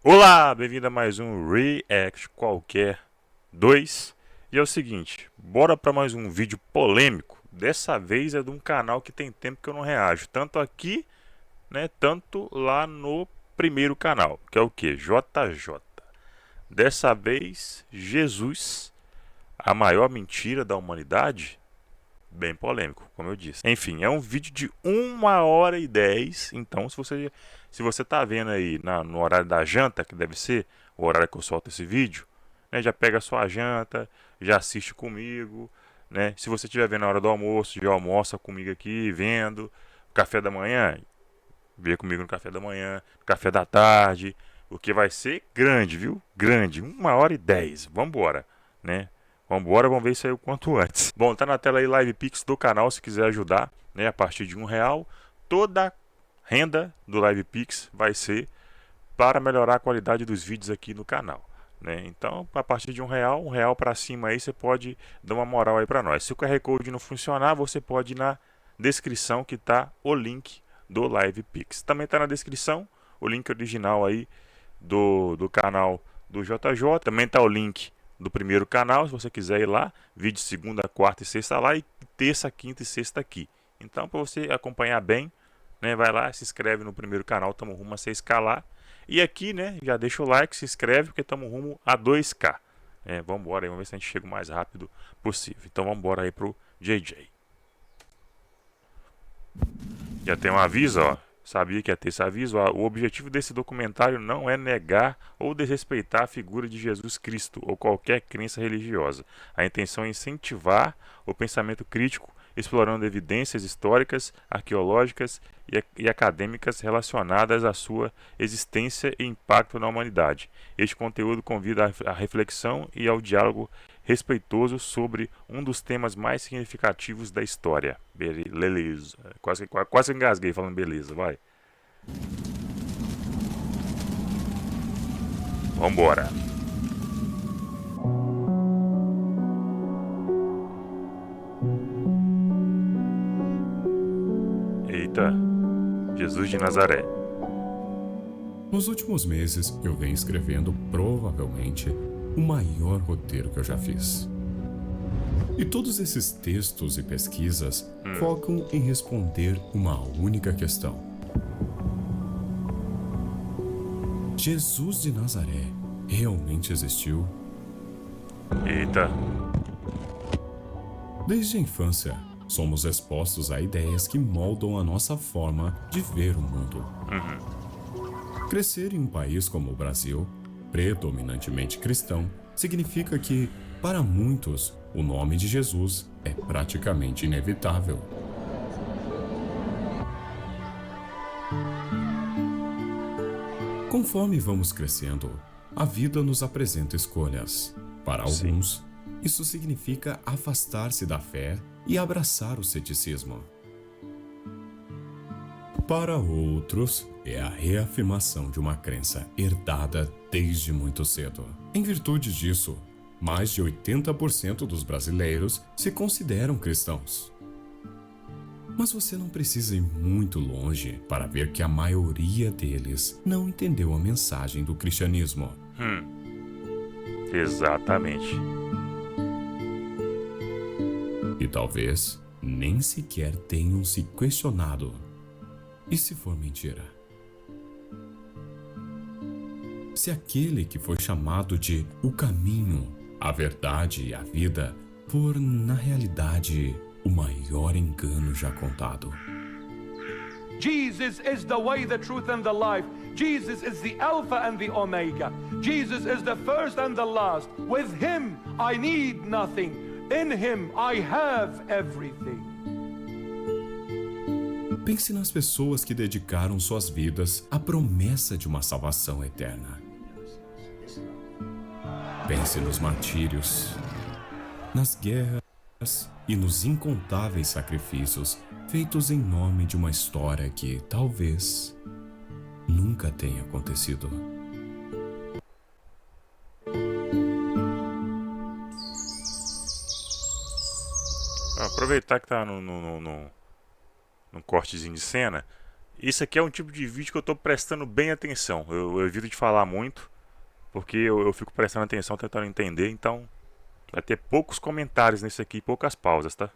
Olá, bem-vindo a mais um React Qualquer 2. E é o seguinte, bora para mais um vídeo polêmico. Dessa vez é de um canal que tem tempo que eu não reajo, tanto aqui, né, tanto lá no primeiro canal, que é o que? JJ. Dessa vez, Jesus, a maior mentira da humanidade. Bem polêmico, como eu disse. Enfim, é um vídeo de 1h10. Então, se você tá vendo aí no horário da janta, que deve ser o horário que eu solto esse vídeo, né, já pega a sua janta, já assiste comigo, né? Se você estiver vendo na hora do almoço, já almoça comigo aqui, vendo. Café da manhã, vê comigo no café da manhã, café da tarde, o que vai ser grande, viu? Grande, 1h10. Vambora, né? Vambora, vamos ver isso aí o quanto antes. Bom, tá na tela aí Live Pix do canal, se quiser ajudar, né? A partir de R$ 1, toda renda do Live Pix vai ser para melhorar a qualidade dos vídeos aqui no canal. Né? Então, a partir de R$ 1 para cima aí, você pode dar uma moral aí para nós. Se o QR Code não funcionar, você pode ir na descrição que tá o link do Live Pix. Também está na descrição o link original aí do canal do JJ. Também está o link do primeiro canal, se você quiser ir lá. Vídeo segunda, quarta e sexta lá e terça, quinta e sexta aqui. Então, para você acompanhar bem, né, vai lá, se inscreve no primeiro canal, estamos rumo a 6K lá. E aqui, né, já deixa o like, se inscreve, porque estamos rumo a 2K. Vamos embora aí, vamos ver se a gente chega o mais rápido possível. Então vamos embora aí pro JJ. Já tem um aviso, ó. Sabia que ia ter esse aviso. Ó. O objetivo desse documentário não é negar ou desrespeitar a figura de Jesus Cristo ou qualquer crença religiosa. A intenção é incentivar o pensamento crítico, explorando evidências históricas, arqueológicas e acadêmicas relacionadas à sua existência e impacto na humanidade. Este conteúdo convida à reflexão e ao diálogo respeitoso sobre um dos temas mais significativos da história. Beleza. Quase engasguei falando beleza, vai. Vambora. Eita, Jesus de Nazaré. Nos últimos meses, eu venho escrevendo provavelmente o maior roteiro que eu já fiz. E todos esses textos e pesquisas focam em responder uma única questão: Jesus de Nazaré realmente existiu? Eita. Desde a infância, somos expostos a ideias que moldam a nossa forma de ver o mundo. Crescer em um país como o Brasil, predominantemente cristão, significa que, para muitos, o nome de Jesus é praticamente inevitável. Conforme vamos crescendo, a vida nos apresenta escolhas. Para Sim. alguns, isso significa afastar-se da fé e abraçar o ceticismo. Para outros, é a reafirmação de uma crença herdada desde muito cedo. Em virtude disso, mais de 80% dos brasileiros se consideram cristãos. Mas você não precisa ir muito longe para ver que a maioria deles não entendeu a mensagem do cristianismo. Exatamente. E talvez nem sequer tenham se questionado: e se for mentira? Se aquele que foi chamado de o caminho, a verdade e a vida for, na realidade, o maior engano já contado. Jesus is the way, the truth and the life. Jesus is the Alpha and the Omega. Jesus is the first and the last. With him I need nothing. In him I have everything. Pense nas pessoas que dedicaram suas vidas à promessa de uma salvação eterna. Pense nos martírios, nas guerras e nos incontáveis sacrifícios feitos em nome de uma história que, talvez, nunca tenha acontecido. Aproveitar que tá no cortezinho de cena Isso aqui é um tipo de vídeo que eu tô prestando bem atenção. Eu evito de falar muito, porque eu fico prestando atenção, tentando entender, então vai ter poucos comentários nesse aqui, poucas pausas, tá?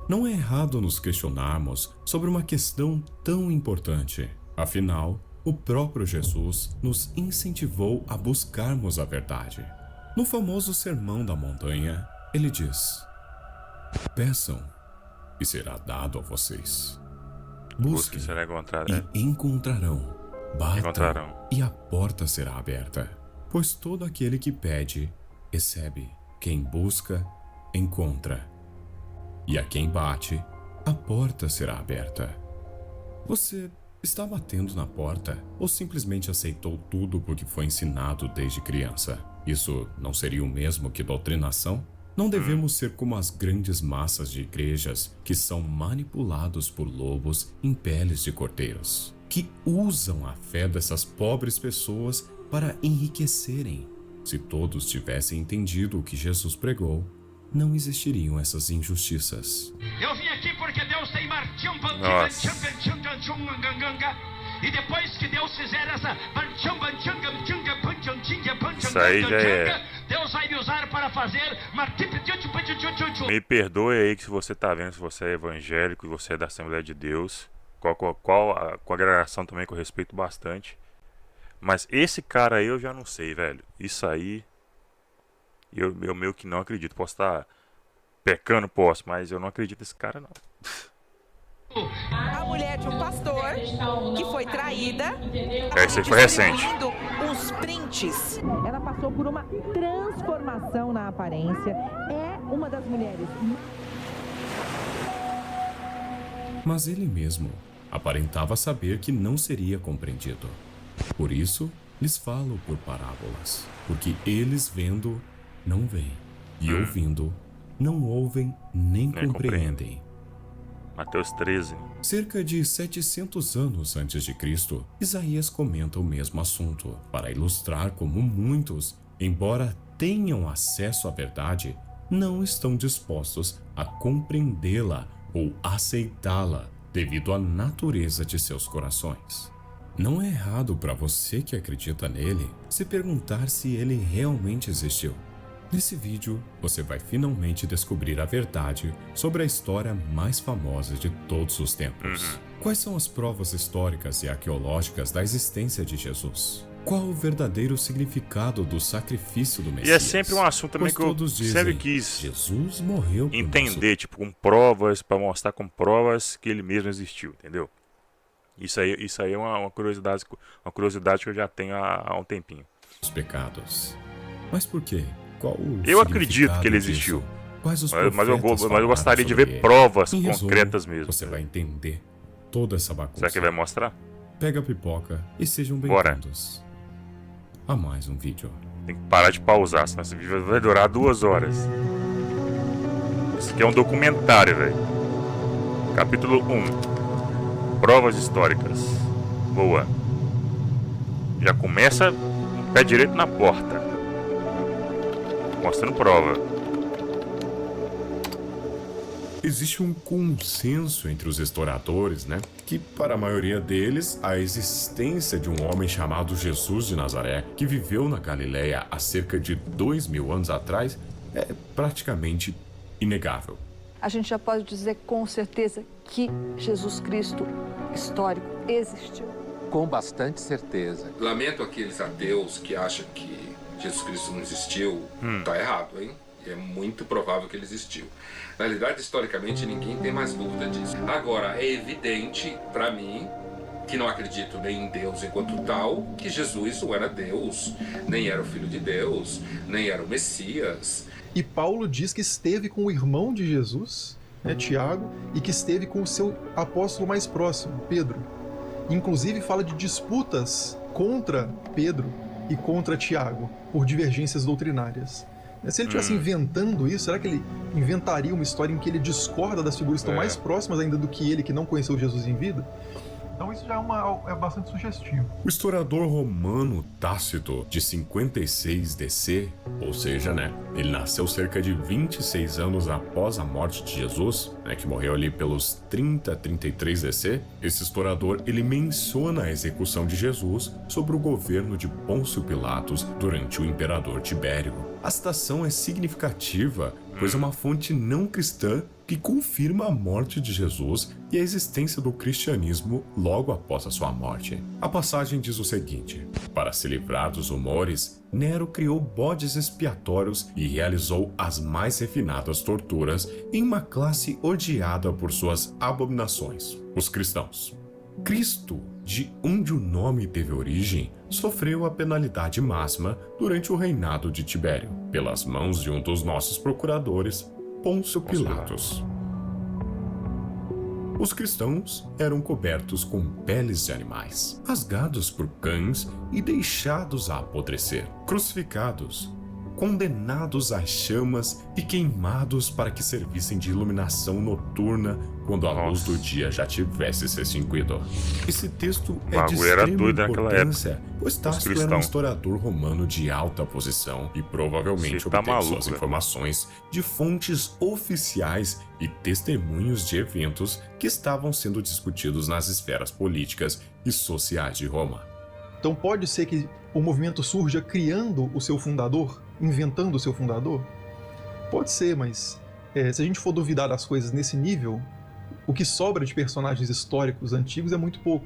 Não é errado nos questionarmos sobre uma questão tão importante. Afinal, o próprio Jesus nos incentivou a buscarmos a verdade. No famoso Sermão da Montanha, ele diz: peçam e será dado a vocês. Busquem Será encontrado, e encontrarão. Batam Encontrarão. e a porta será aberta. Pois todo aquele que pede, recebe. Quem busca, encontra. E a quem bate, a porta será aberta. Você está batendo na porta ou simplesmente aceitou tudo porque foi ensinado desde criança? Isso não seria o mesmo que doutrinação? Não devemos ser como as grandes massas de igrejas que são manipulados por lobos em peles de cordeiros, que usam a fé dessas pobres pessoas para enriquecerem. Se todos tivessem entendido o que Jesus pregou, não existiriam essas injustiças. Eu vim aqui porque Deus tem Nossa. e depois que Deus fizer essa Isso aí já é. Deus vai me usar para fazer Me perdoe aí que se você tá vendo, se você é evangélico e você é da Assembleia de Deus, com a congregação também que eu respeito bastante. Mas esse cara aí eu já não sei, velho. Isso aí eu meio que não acredito. Posso estar pecando, posso, mas eu não acredito nesse cara não. A mulher de um pastor que foi traída. Esse aí foi recente. Distribuindo uns prints. Ela passou por uma transformação na aparência. É uma das mulheres. Mas ele mesmo aparentava saber que não seria compreendido. Por isso, lhes falo por parábolas, porque eles vendo, não veem, e ouvindo, não ouvem nem compreendem. Mateus 13. Cerca de 700 anos antes de Cristo, Isaías comenta o mesmo assunto, para ilustrar como muitos, embora tenham acesso à verdade, não estão dispostos a compreendê-la ou aceitá-la devido à natureza de seus corações. Não é errado para você que acredita nele se perguntar se ele realmente existiu. Nesse vídeo, você vai finalmente descobrir a verdade sobre a história mais famosa de todos os tempos. Quais são as provas históricas e arqueológicas da existência de Jesus? Qual o verdadeiro significado do sacrifício do Messias? E é sempre um assunto também Pois que eu todos dizem, sempre quis Jesus morreu por entender, tipo, com provas, para mostrar com provas que ele mesmo existiu, entendeu? Isso aí é uma curiosidade que eu já tenho há um tempinho. nossos pecados. Mas por quê? Qual o Eu acredito significado que ele disso? existiu. Quais os Mas eu profetas falaram gostaria de sobre ver ele? provas Em resumo, concretas mesmo. Você vai entender toda essa bagunça. Será que vai mostrar? Pega a pipoca e sejam Bora. bem-vindos a mais um vídeo. Tem que parar de pausar, senão esse vídeo vai durar 2 horas. Isso aqui é um documentário, velho. Capítulo 1. Provas históricas. Boa. Já começa pé direito na porta. Mostrando prova. Existe um consenso entre os historiadores, que para a maioria deles, a existência de um homem chamado Jesus de Nazaré, que viveu na Galileia há cerca de 2000 anos atrás, é praticamente inegável. A gente já pode dizer com certeza que Jesus Cristo histórico existiu. Com bastante certeza. Lamento aqueles ateus que acham que Jesus Cristo não existiu. Tá errado, hein? É muito provável que ele existiu. Na realidade, historicamente, ninguém tem mais dúvida disso. Agora, é evidente para mim, que não acredito nem em Deus enquanto tal, que Jesus não era Deus, nem era o Filho de Deus, nem era o Messias. E Paulo diz que esteve com o irmão de Jesus, Tiago, e que esteve com o seu apóstolo mais próximo, Pedro. Inclusive fala de disputas contra Pedro e contra Tiago, por divergências doutrinárias. Se ele estivesse inventando isso, será que ele inventaria uma história em que ele discorda das figuras que estão mais próximas ainda do que ele, que não conheceu Jesus em vida? Então isso já é bastante sugestivo. O historiador romano Tácito, de 56 DC, ou seja, ele nasceu cerca de 26 anos após a morte de Jesus, que morreu ali pelos 33 DC. Esse historiador, ele menciona a execução de Jesus sob o governo de Pôncio Pilatos durante o imperador Tibério. A citação é significativa, pois é uma fonte não cristã que confirma a morte de Jesus e a existência do cristianismo logo após a sua morte. A passagem diz o seguinte: para se livrar dos rumores, Nero criou bodes expiatórios e realizou as mais refinadas torturas em uma classe odiada por suas abominações, os cristãos. Cristo, de onde o nome teve origem, sofreu a penalidade máxima durante o reinado de Tibério, pelas mãos de um dos nossos procuradores, Pôncio Pilatos. Os cristãos eram cobertos com peles de animais, rasgados por cães e deixados a apodrecer, crucificados, condenados às chamas e queimados para que servissem de iluminação noturna quando a luz do dia já tivesse se extinguido. Esse texto é de extrema importância, pois Tácito era um historiador romano de alta posição e provavelmente obteve suas informações de fontes oficiais e testemunhos de eventos que estavam sendo discutidos nas esferas políticas e sociais de Roma. Então pode ser que o movimento surja criando o seu fundador, inventando o seu fundador? Pode ser, mas se a gente for duvidar das coisas nesse nível, o que sobra de personagens históricos antigos é muito pouco,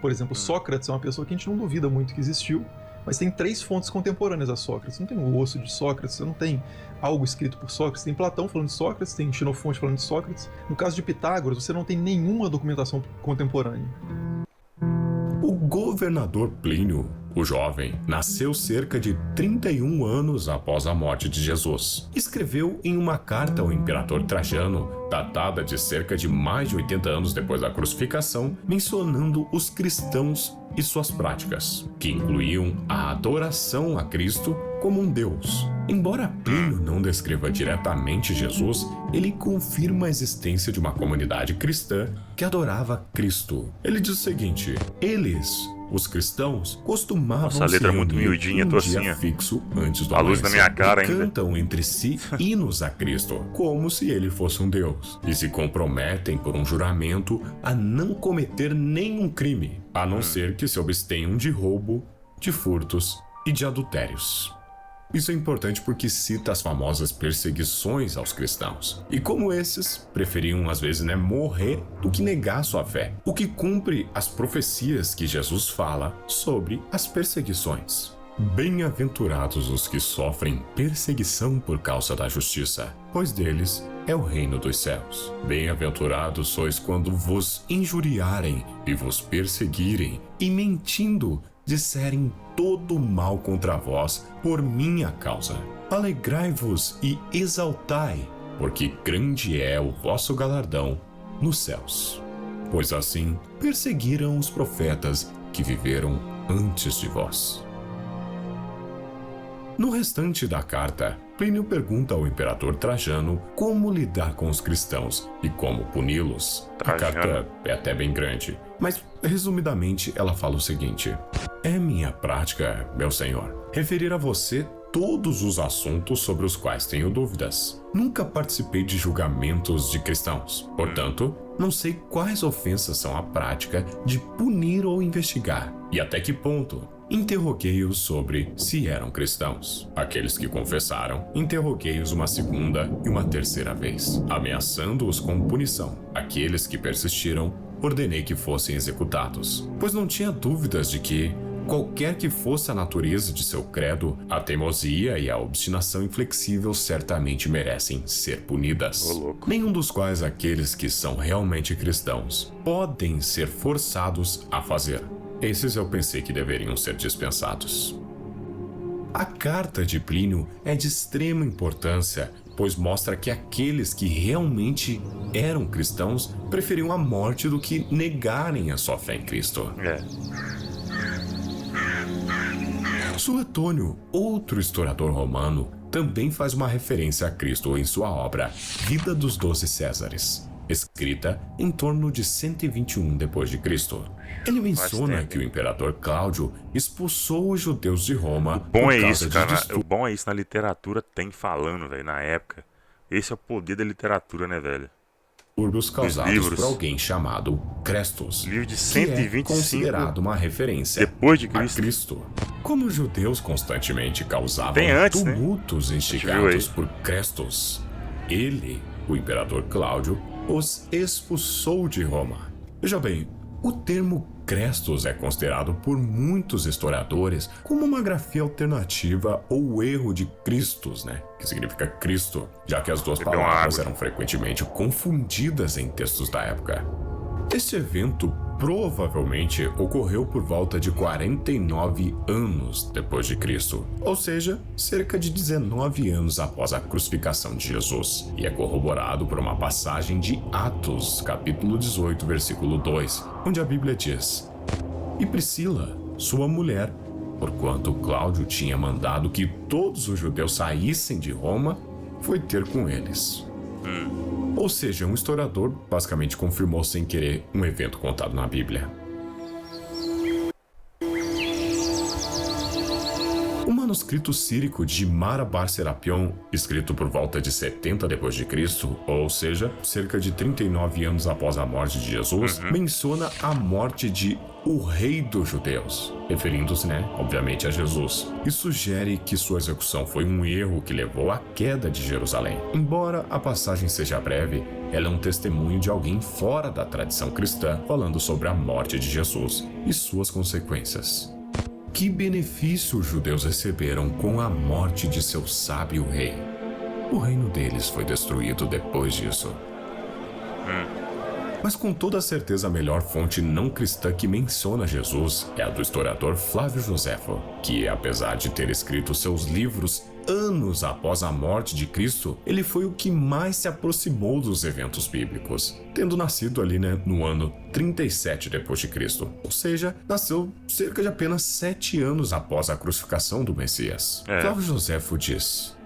Por exemplo, Sócrates é uma pessoa que a gente não duvida muito que existiu, mas tem 3 fontes contemporâneas a Sócrates. Não tem o osso de Sócrates, você não tem algo escrito por Sócrates, tem Platão falando de Sócrates, tem Xenofonte falando de Sócrates. No caso de Pitágoras, você não tem nenhuma documentação contemporânea. O governador Plínio, o jovem, nasceu cerca de 31 anos após a morte de Jesus. Escreveu em uma carta ao imperador Trajano, datada de cerca de mais de 80 anos depois da crucificação, mencionando os cristãos e suas práticas, que incluíam a adoração a Cristo como um Deus. Embora Plínio não descreva diretamente Jesus, ele confirma a existência de uma comunidade cristã que adorava Cristo. Ele diz o seguinte: eles, os cristãos, costumavam Nossa, a letra é muito miudinha, tô assim, dia fixo antes do a luz na minha cara ainda. Cantam entre si hinos a Cristo, como se ele fosse um Deus, e se comprometem por um juramento a não cometer nenhum crime, a não ser que se abstenham de roubo, de furtos e de adultérios. Isso é importante porque cita as famosas perseguições aos cristãos. E como esses preferiam, às vezes, morrer do que negar sua fé. O que cumpre as profecias que Jesus fala sobre as perseguições. Bem-aventurados os que sofrem perseguição por causa da justiça, pois deles é o reino dos céus. Bem-aventurados sois quando vos injuriarem e vos perseguirem e mentindo disserem todo mal contra vós por minha causa. Alegrai-vos e exaltai, porque grande é o vosso galardão nos céus. Pois assim perseguiram os profetas que viveram antes de vós. No restante da carta, Plínio pergunta ao imperador Trajano como lidar com os cristãos e como puni-los. A carta é até bem grande, mas resumidamente ela fala o seguinte: é minha prática, meu senhor, referir a você todos os assuntos sobre os quais tenho dúvidas. Nunca participei de julgamentos de cristãos, portanto, não sei quais ofensas são a prática de punir ou investigar, e até que ponto. Interroguei-os sobre se eram cristãos. Aqueles que confessaram, interroguei-os uma segunda e uma terceira vez, ameaçando-os com punição. Aqueles que persistiram, ordenei que fossem executados, pois não tinha dúvidas de que, qualquer que fosse a natureza de seu credo, a teimosia e a obstinação inflexível certamente merecem ser punidas. Nenhum dos quais aqueles que são realmente cristãos podem ser forçados a fazer. Esses eu pensei que deveriam ser dispensados. A carta de Plínio é de extrema importância, pois mostra que aqueles que realmente eram cristãos preferiam a morte do que negarem a sua fé em Cristo. Suetônio, outro historiador romano, também faz uma referência a Cristo em sua obra Vida dos 12 Césares. escrita em torno de 121 d.C. Ele menciona que o imperador Cláudio expulsou os judeus de Roma. Bom é isso, cara. O bom é isso na literatura, tem falando, velho, na época. Esse é o poder da literatura, né, velho? Distúrbios causados por alguém chamado Crestus, livro de 125, que é considerado uma referência depois de a Cristo. Como os judeus constantemente causavam antes, tumultos, né? Instigados por Crestus, ele, o imperador Cláudio, os expulsou de Roma. Veja bem, o termo Crestus é considerado por muitos historiadores como uma grafia alternativa ou erro de Christus, né? Que significa Cristo, já que as duas palavras eram frequentemente confundidas em textos da época. Este evento provavelmente ocorreu por volta de 49 anos depois de Cristo, ou seja, cerca de 19 anos após a crucificação de Jesus, e é corroborado por uma passagem de Atos, capítulo 18, versículo 2, onde a Bíblia diz: "E Priscila, sua mulher, porquanto Cláudio tinha mandado que todos os judeus saíssem de Roma, foi ter com eles." Ou seja, um historiador basicamente confirmou sem querer um evento contado na Bíblia. O manuscrito sírico de Marabar Serapion, escrito por volta de 70 d.C., ou seja, cerca de 39 anos após a morte de Jesus, menciona a morte de o rei dos judeus, referindo-se, obviamente a Jesus, e sugere que sua execução foi um erro que levou à queda de Jerusalém. Embora a passagem seja breve, ela é um testemunho de alguém fora da tradição cristã falando sobre a morte de Jesus e suas consequências. Que benefício os judeus receberam com a morte de seu sábio rei? O reino deles foi destruído depois disso. Mas com toda certeza a melhor fonte não cristã que menciona Jesus é a do historiador Flávio Joséfo, que, apesar de ter escrito seus livros anos após a morte de Cristo, ele foi o que mais se aproximou dos eventos bíblicos, tendo nascido ali no ano 37 d.C., ou seja, nasceu cerca de apenas 7 anos após a crucificação do Messias. Flávio Joséfo diz: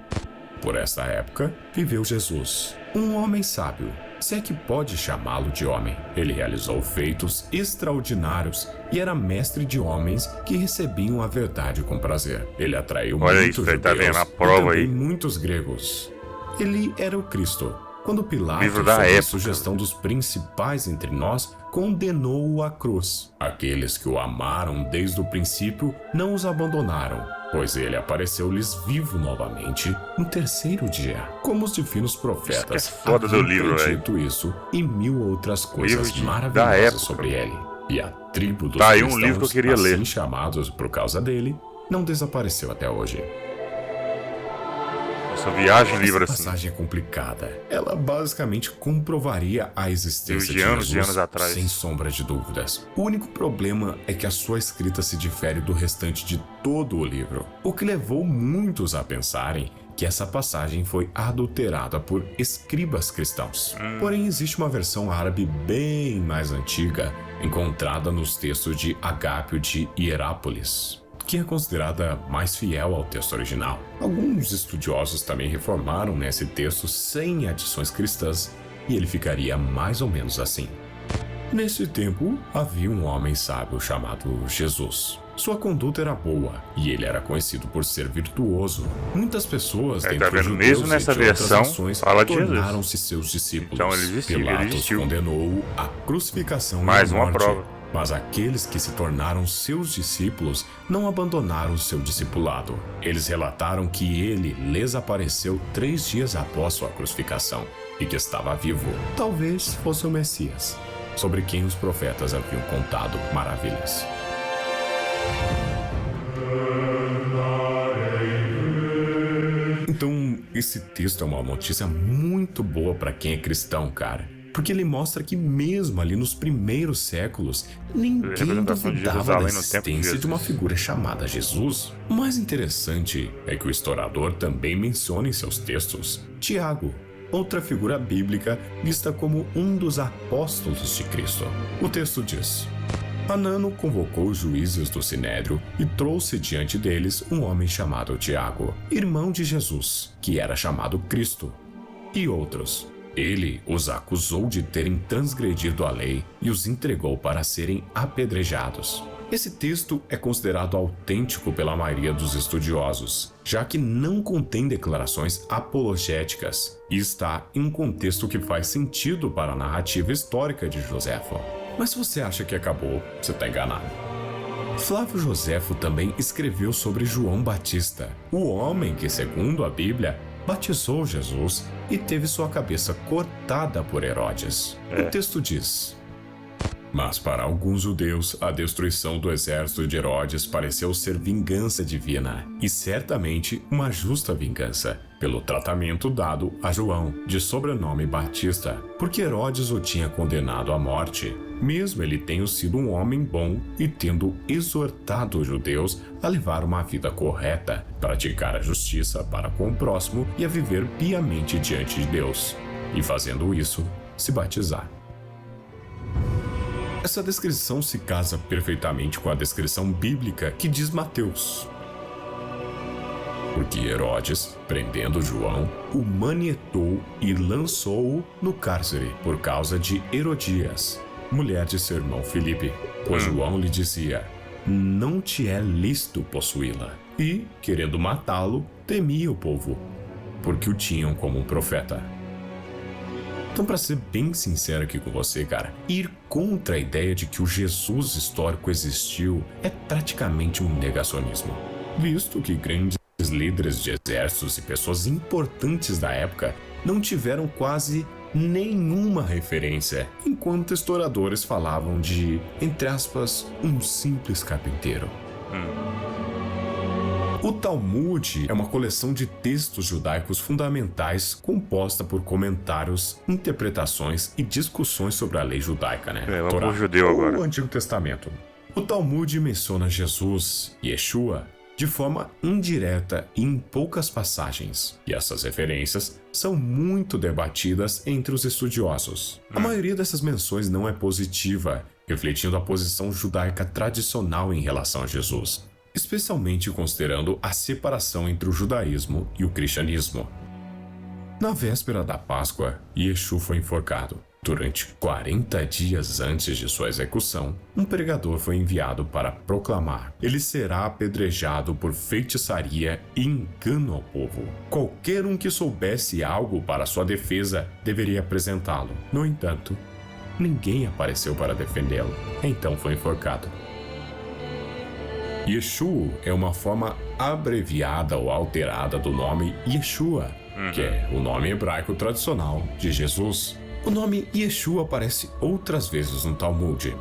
"Por esta época viveu Jesus, um homem sábio, se é que pode chamá-lo de homem. Ele realizou feitos extraordinários e era mestre de homens que recebiam a verdade com prazer. Ele atraiu muitos judeus e também muitos gregos. Ele era o Cristo. Quando Pilatos, sob a sugestão dos principais entre nós, condenou-o à cruz. Aqueles que o amaram desde o princípio não os abandonaram, pois ele apareceu-lhes vivo novamente no terceiro dia, como os divinos profetas haviam predito isso e 1000 outras coisas maravilhosas sobre ele. E a tribo dos cristãos, assim chamados por causa dele, não desapareceu até hoje." Essa viagem livre assim. Essa passagem é complicada. Ela basicamente comprovaria a existência de Jesus sem sombra de dúvidas. O único problema é que a sua escrita se difere do restante de todo o livro, o que levou muitos a pensarem que essa passagem foi adulterada por escribas cristãos. Porém, existe uma versão árabe bem mais antiga, encontrada nos textos de Agápio de Hierápolis, que é considerada mais fiel ao texto original. Alguns estudiosos também reformaram esse texto sem adições cristãs, e ele ficaria mais ou menos assim: "Nesse tempo, havia um homem sábio chamado Jesus. Sua conduta era boa, e ele era conhecido por ser virtuoso. Muitas pessoas dentre os judeus mesmo nessa versão tornaram-se seus discípulos. Então, Pilatos condenou-o à crucificação mais e à uma morte. prova. Mas aqueles que se tornaram seus discípulos não abandonaram seu discipulado. Eles relataram que ele lhes apareceu 3 dias após sua crucificação e que estava vivo. Talvez fosse o Messias, sobre quem os profetas haviam contado maravilhas." Então, esse texto é uma notícia muito boa para quem é cristão, cara. Porque ele mostra que mesmo ali nos primeiros séculos, ninguém duvidava da existência de uma figura chamada Jesus. O mais interessante é que o historiador também menciona em seus textos Tiago, outra figura bíblica vista como um dos apóstolos de Cristo. O texto diz: "Anano convocou os juízes do Sinédrio e trouxe diante deles um homem chamado Tiago, irmão de Jesus, que era chamado Cristo, e outros. Ele os acusou de terem transgredido a lei e os entregou para serem apedrejados. Esse texto é considerado autêntico pela maioria dos estudiosos, já que não contém declarações apologéticas e está em um contexto que faz sentido para a narrativa histórica de Joséfo. Mas se você acha que acabou, você está enganado. Flávio Joséfo também escreveu sobre João Batista, o homem que, segundo a Bíblia, batizou Jesus e teve sua cabeça cortada por Herodes. O texto diz: mas para alguns judeus, a destruição do exército de Herodes pareceu ser vingança divina, e certamente uma justa vingança, pelo tratamento dado a João, de sobrenome Batista, porque Herodes o tinha condenado à morte, mesmo ele tendo sido um homem bom e tendo exortado os judeus a levar uma vida correta, praticar a justiça para com o próximo e a viver piamente diante de Deus, e fazendo isso, se batizar. Essa descrição se casa perfeitamente com a descrição bíblica que diz Mateus. Porque Herodes, prendendo João, o manietou e lançou-o no cárcere por causa de Herodias, mulher de seu irmão Filipe, pois João lhe dizia: não te é lícito possuí-la. E, querendo matá-lo, temia o povo, porque o tinham como um profeta. Então, para ser bem sincero aqui com você, cara, ir contra a ideia de que o Jesus histórico existiu é praticamente um negacionismo, visto que grandes líderes de exércitos e pessoas importantes da época não tiveram quase nenhuma referência, enquanto historiadores falavam de, entre aspas, um simples carpinteiro. O Talmud é uma coleção de textos judaicos fundamentais composta por comentários, interpretações e discussões sobre a lei judaica, né? Torá, judeu agora. O Antigo Testamento. O Talmud menciona Jesus, Yeshua, de forma indireta e em poucas passagens, e essas referências são muito debatidas entre os estudiosos. A maioria dessas menções não é positiva, refletindo a posição judaica tradicional em relação a Jesus, especialmente considerando a separação entre o judaísmo e o cristianismo. Na véspera da Páscoa, Yeshua foi enforcado. Durante 40 dias antes de sua execução, um pregador foi enviado para proclamar: ele será apedrejado por feitiçaria e engano ao povo. Qualquer um que soubesse algo para sua defesa deveria apresentá-lo. No entanto, ninguém apareceu para defendê-lo. Então foi enforcado. Yeshua é uma forma abreviada ou alterada do nome Yeshua, que é o nome hebraico tradicional de Jesus. O nome Yeshua aparece outras vezes no Talmud.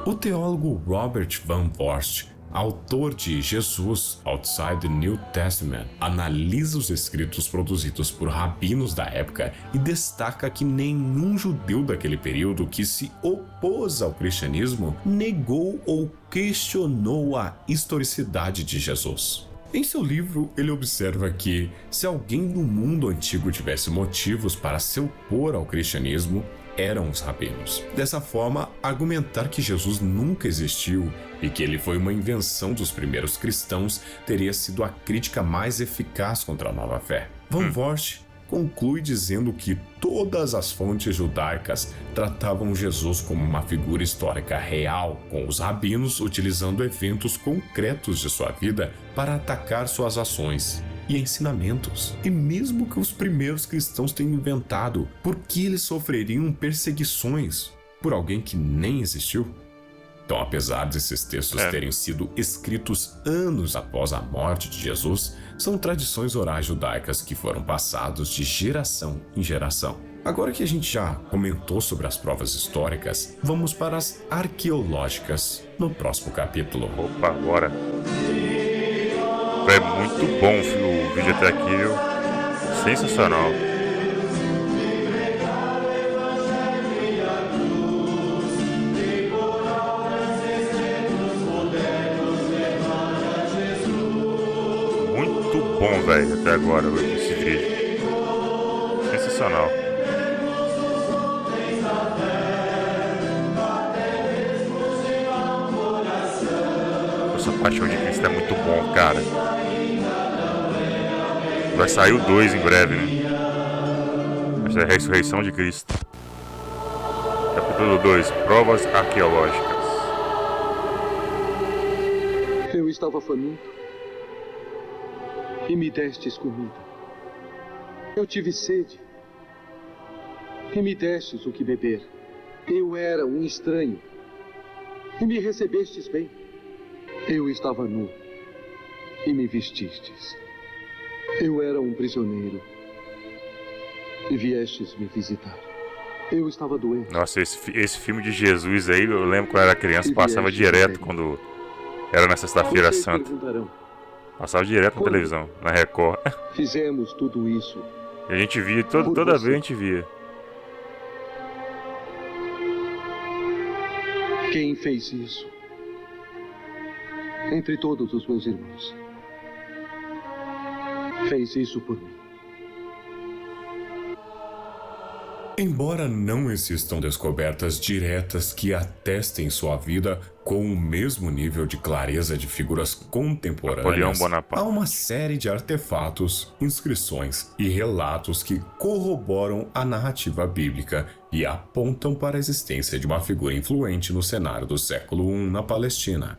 O teólogo Robert Van Voorst, autor de Jesus Outside the New Testament, analisa os escritos produzidos por rabinos da época e destaca que nenhum judeu daquele período que se opôs ao cristianismo negou ou questionou a historicidade de Jesus. Em seu livro, ele observa que, se alguém no mundo antigo tivesse motivos para se opor ao cristianismo, eram os rabinos. Dessa forma, argumentar que Jesus nunca existiu e que ele foi uma invenção dos primeiros cristãos teria sido a crítica mais eficaz contra a nova fé. Van Voorst conclui dizendo que todas as fontes judaicas tratavam Jesus como uma figura histórica real, com os rabinos utilizando eventos concretos de sua vida para atacar suas ações e ensinamentos. E mesmo que os primeiros cristãos tenham inventado, por que eles sofreriam perseguições por alguém que nem existiu? Então, apesar desses textos terem sido escritos anos após a morte de Jesus, são tradições orais judaicas que foram passadas de geração em geração. Agora que a gente já comentou sobre as provas históricas, vamos para as arqueológicas no próximo capítulo. Opa, bora! É muito bom o vídeo até aqui, viu? Sensacional. Muito bom, velho, até agora esse vídeo. Sensacional. Essa Paixão de Cristo é muito bom, cara. Vai sair o 2 em breve, né? é a ressurreição de Cristo. Capítulo 2, provas arqueológicas. Eu estava faminto e me destes comida. Eu tive sede e me destes o que beber. Eu era um estranho e me recebestes bem. Eu estava nu e me vestistes. Eu era um prisioneiro e viestes me visitar. Eu estava doente. Nossa, esse filme de Jesus aí, eu lembro quando eu era criança, passava direto quando era na Sexta-feira Santa. Passava direto na televisão, na Record. Fizemos tudo isso. E a gente via, toda vez a gente via. Quem fez isso? Entre todos os meus irmãos. Fez isso por mim. Embora não existam descobertas diretas que atestem sua vida com o mesmo nível de clareza de figuras contemporâneas, há uma série de artefatos, inscrições e relatos que corroboram a narrativa bíblica e apontam para a existência de uma figura influente no cenário do século I na Palestina.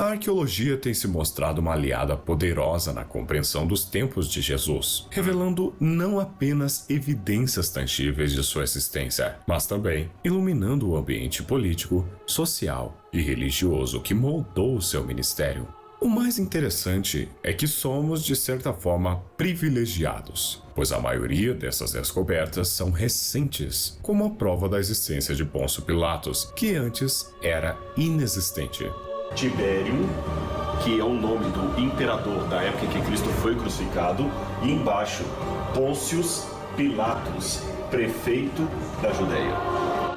A arqueologia tem se mostrado uma aliada poderosa na compreensão dos tempos de Jesus, revelando não apenas evidências tangíveis de sua existência, mas também iluminando o ambiente político, social e religioso que moldou o seu ministério. O mais interessante é que somos, de certa forma, privilegiados, pois a maioria dessas descobertas são recentes, como a prova da existência de Pôncio Pilatos, que antes era inexistente. Tibério, que é o nome do imperador da época em que Cristo foi crucificado, e embaixo, Pôncio Pilatos, prefeito da Judéia.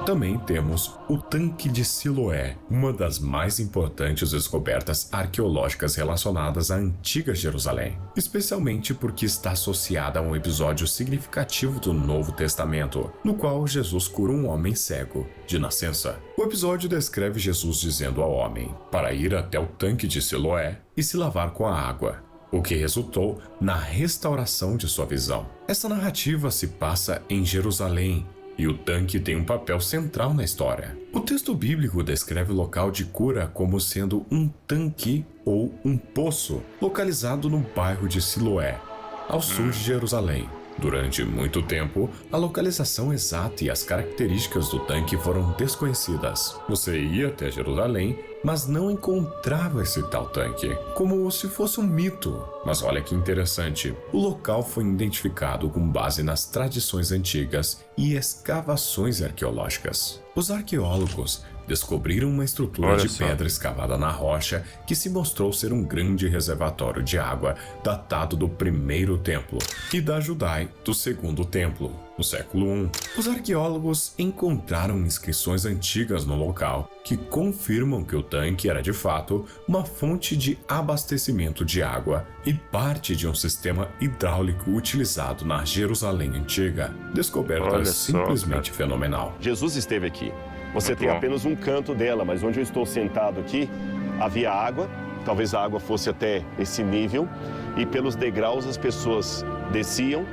Também temos o tanque de Siloé, uma das mais importantes descobertas arqueológicas relacionadas à antiga Jerusalém, especialmente porque está associada a um episódio significativo do Novo Testamento, no qual Jesus cura um homem cego, de nascença. O episódio descreve Jesus dizendo ao homem para ir até o tanque de Siloé e se lavar com a água, o que resultou na restauração de sua visão. Essa narrativa se passa em Jerusalém, e o tanque tem um papel central na história. O texto bíblico descreve o local de cura como sendo um tanque ou um poço, localizado no bairro de Siloé, ao sul de Jerusalém. Durante muito tempo, a localização exata e as características do tanque foram desconhecidas. Você ia até Jerusalém, mas não encontrava esse tal tanque, como se fosse um mito. Mas olha que interessante, o local foi identificado com base nas tradições antigas e escavações arqueológicas. Os arqueólogos descobriram uma estrutura de pedra escavada na rocha que se mostrou ser um grande reservatório de água datado do primeiro templo e da Judai do segundo templo, no século I. Os arqueólogos encontraram inscrições antigas no local que confirmam que o tanque era de fato uma fonte de abastecimento de água e parte de um sistema hidráulico utilizado na Jerusalém antiga. Descoberta simplesmente fenomenal. Jesus esteve aqui. Você tem apenas um canto dela, mas onde eu estou sentado aqui, havia água, talvez a água fosse até esse nível, e pelos degraus as pessoas desciam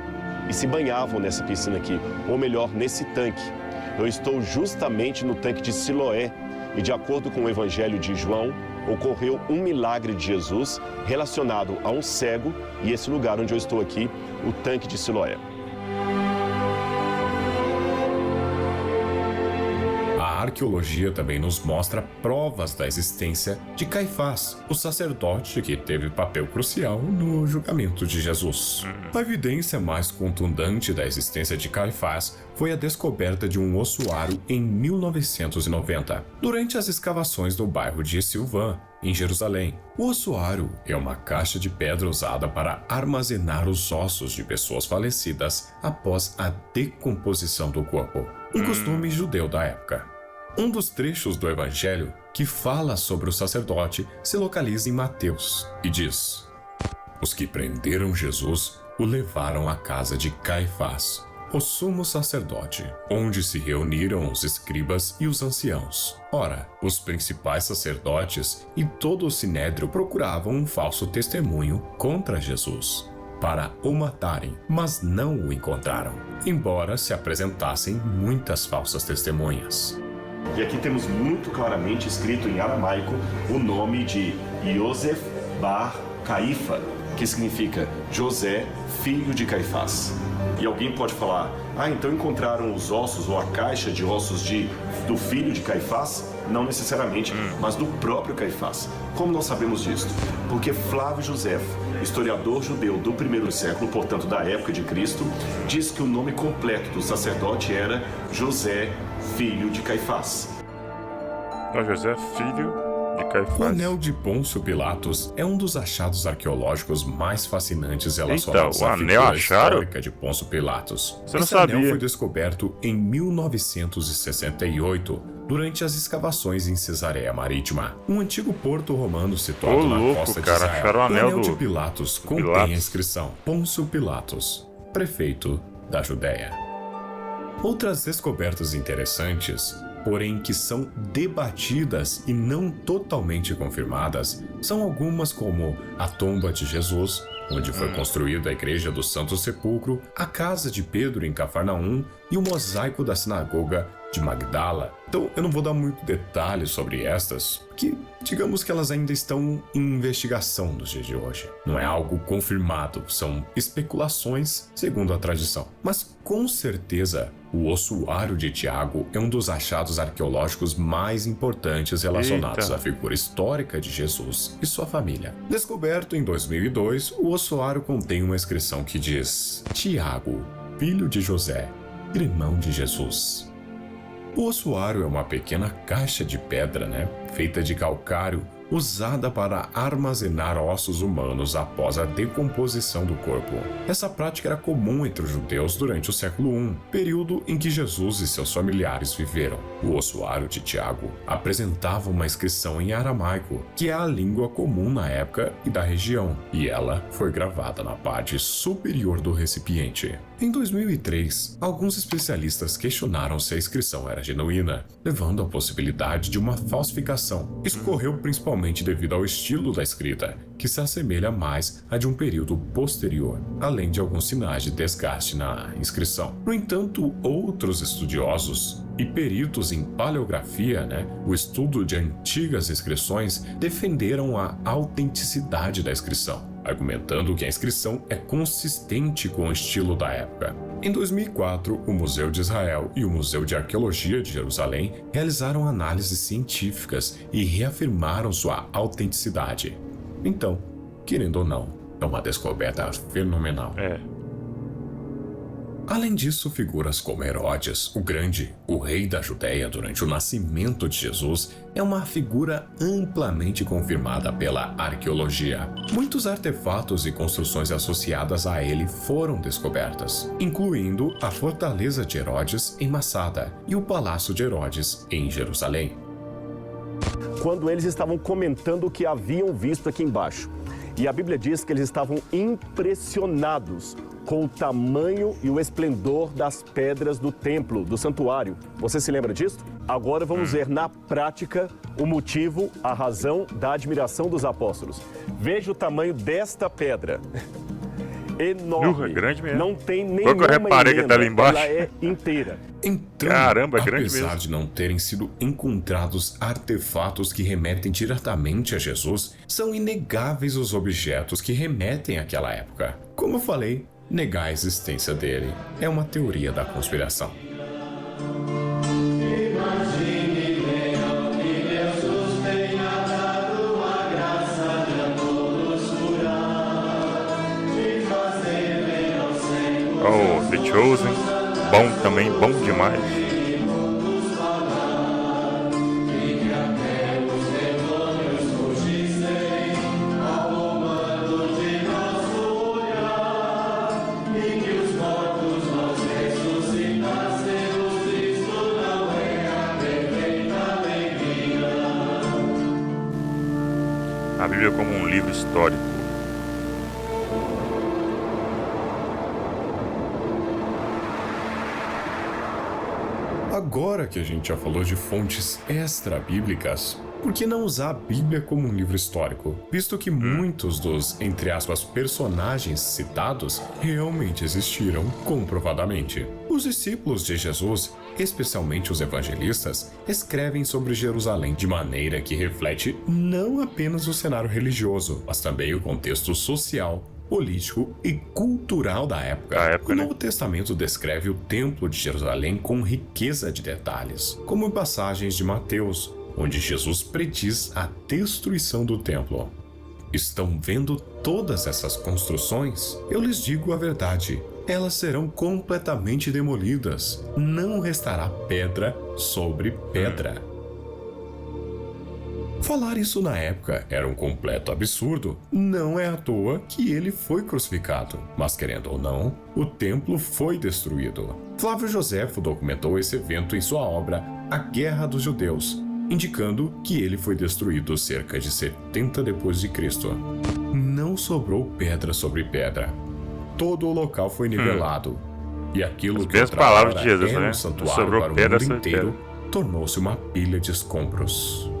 e se banhavam nessa piscina aqui, ou melhor, nesse tanque. Eu estou justamente no tanque de Siloé, e de acordo com o Evangelho de João, ocorreu um milagre de Jesus relacionado a um cego, e esse lugar onde eu estou aqui, o tanque de Siloé. A arqueologia também nos mostra provas da existência de Caifás, o sacerdote que teve papel crucial no julgamento de Jesus. A evidência mais contundente da existência de Caifás foi a descoberta de um ossuário em 1990, durante as escavações do bairro de Silvan, em Jerusalém. O ossuário é uma caixa de pedra usada para armazenar os ossos de pessoas falecidas após a decomposição do corpo, um costume judeu da época. Um dos trechos do Evangelho que fala sobre o sacerdote se localiza em Mateus e diz: Os que prenderam Jesus o levaram à casa de Caifás, o sumo sacerdote, onde se reuniram os escribas e os anciãos. Ora, os principais sacerdotes e todo o sinédrio procuravam um falso testemunho contra Jesus. para o matarem, mas não o encontraram, embora se apresentassem muitas falsas testemunhas. E aqui temos muito claramente escrito em aramaico o nome de Yosef bar Caifa, que significa José, filho de Caifás. E alguém pode falar, então encontraram os ossos ou a caixa de ossos do filho de Caifás? Não necessariamente, mas do próprio Caifás. Como nós sabemos disso? Porque Flávio Josefo, historiador judeu do primeiro século, portanto da época de Cristo, diz que o nome completo do sacerdote era José, filho de Caifás. José, filho de Caifás. O anel de Pôncio Pilatos é um dos achados arqueológicos mais fascinantes relacionados à figura histórica de Pôncio Pilatos. Você não Esse anel sabia. foi descoberto em 1968, durante as escavações em Cesareia Marítima, um antigo porto romano situado na costa de Israel. Acharam o anel de Pilatos contém a inscrição Pôncio Pilatos, prefeito da Judéia. Outras descobertas interessantes, porém que são debatidas e não totalmente confirmadas, são algumas como a tumba de Jesus, onde foi construída a igreja do Santo Sepulcro, a casa de Pedro em Cafarnaum e o mosaico da sinagoga de Magdala. Então eu não vou dar muito detalhe sobre estas, porque digamos que elas ainda estão em investigação nos dias de hoje. Não é algo confirmado, são especulações segundo a tradição. Mas com certeza o ossuário de Tiago é um dos achados arqueológicos mais importantes relacionados à figura histórica de Jesus e sua família. Descoberto em 2002, o ossuário contém uma inscrição que diz: Tiago, filho de José, irmão de Jesus. O ossuário é uma pequena caixa de pedra, feita de calcário, usada para armazenar ossos humanos após a decomposição do corpo. Essa prática era comum entre os judeus durante o século I, período em que Jesus e seus familiares viveram. O ossuário de Tiago apresentava uma inscrição em aramaico, que é a língua comum na época e da região, e ela foi gravada na parte superior do recipiente. Em 2003, alguns especialistas questionaram se a inscrição era genuína, levando à possibilidade de uma falsificação. Isso ocorreu principalmente devido ao estilo da escrita, que se assemelha mais a de um período posterior, além de alguns sinais de desgaste na inscrição. No entanto, outros estudiosos e peritos em paleografia, o estudo de antigas inscrições, defenderam a autenticidade da inscrição, argumentando que a inscrição é consistente com o estilo da época. Em 2004, o Museu de Israel e o Museu de Arqueologia de Jerusalém realizaram análises científicas e reafirmaram sua autenticidade. Então, querendo ou não, é uma descoberta fenomenal. Além disso, figuras como Herodes, o Grande, o rei da Judéia durante o nascimento de Jesus, é uma figura amplamente confirmada pela arqueologia. Muitos artefatos e construções associadas a ele foram descobertas, incluindo a fortaleza de Herodes em Massada e o palácio de Herodes em Jerusalém. Quando eles estavam comentando o que haviam visto aqui embaixo, e a Bíblia diz que eles estavam impressionados com o tamanho e o esplendor das pedras do templo, do santuário. Você se lembra disso? Agora vamos ver na prática o motivo, a razão da admiração dos apóstolos. Veja o tamanho desta pedra. Enorme. Grande mesmo. Não tem nenhuma que eu reparei que tá ali embaixo. Ela é inteira. Então, caramba, é grande apesar mesmo. de não terem sido encontrados artefatos que remetem diretamente a Jesus, são inegáveis os objetos que remetem àquela época. Como eu falei, negar a existência dele é uma teoria da conspiração. Oh, The Chosen, bom também, bom demais. A Bíblia como um livro histórico. Agora que a gente já falou de fontes extra-bíblicas, por que não usar a Bíblia como um livro histórico? Visto que muitos dos, entre aspas, personagens citados realmente existiram comprovadamente. Os discípulos de Jesus, especialmente os evangelistas, escrevem sobre Jerusalém de maneira que reflete não apenas o cenário religioso, mas também o contexto social, político e cultural da época. O Novo Testamento descreve o Templo de Jerusalém com riqueza de detalhes, como em passagens de Mateus, onde Jesus prediz a destruição do templo. Estão vendo todas essas construções? Eu lhes digo a verdade. Elas serão completamente demolidas. Não restará pedra sobre pedra. Falar isso na época era um completo absurdo. Não é à toa que ele foi crucificado. Mas, querendo ou não, o templo foi destruído. Flávio Joséfo documentou esse evento em sua obra A Guerra dos Judeus, indicando que ele foi destruído cerca de 70 d.C. Não sobrou pedra sobre pedra. Todo o local foi nivelado. E aquilo que outra palavras de Jesus, era né? um santuário para o mundo inteiro tornou-se uma pilha de escombros.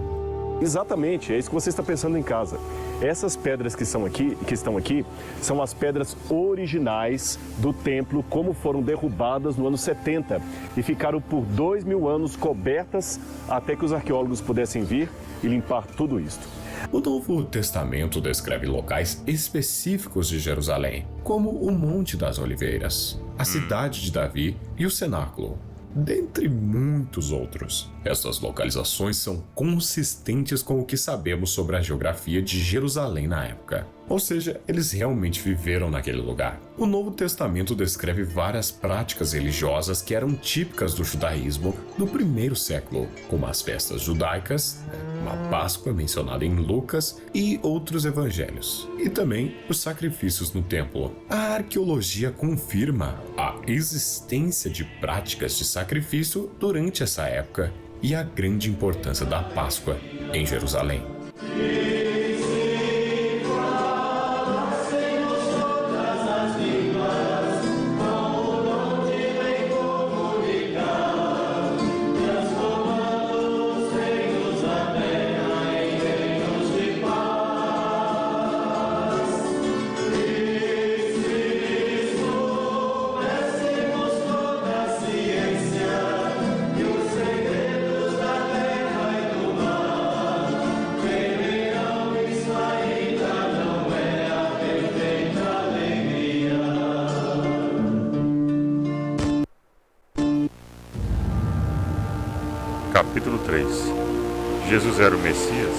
Exatamente, é isso que você está pensando em casa. Essas pedras que estão aqui, são as pedras originais do templo, como foram derrubadas no ano 70 e ficaram por 2000 anos cobertas até que os arqueólogos pudessem vir e limpar tudo isto. O Novo Testamento descreve locais específicos de Jerusalém, como o Monte das Oliveiras, a Cidade de Davi e o Cenáculo, dentre muitos outros. Essas localizações são consistentes com o que sabemos sobre a geografia de Jerusalém na época. Ou seja, eles realmente viveram naquele lugar. O Novo Testamento descreve várias práticas religiosas que eram típicas do judaísmo do primeiro século, como as festas judaicas, a Páscoa mencionada em Lucas e outros evangelhos, e também os sacrifícios no templo. A arqueologia confirma a existência de práticas de sacrifício durante essa época e a grande importância da Páscoa em Jerusalém. Capítulo 3. Jesus era o Messias?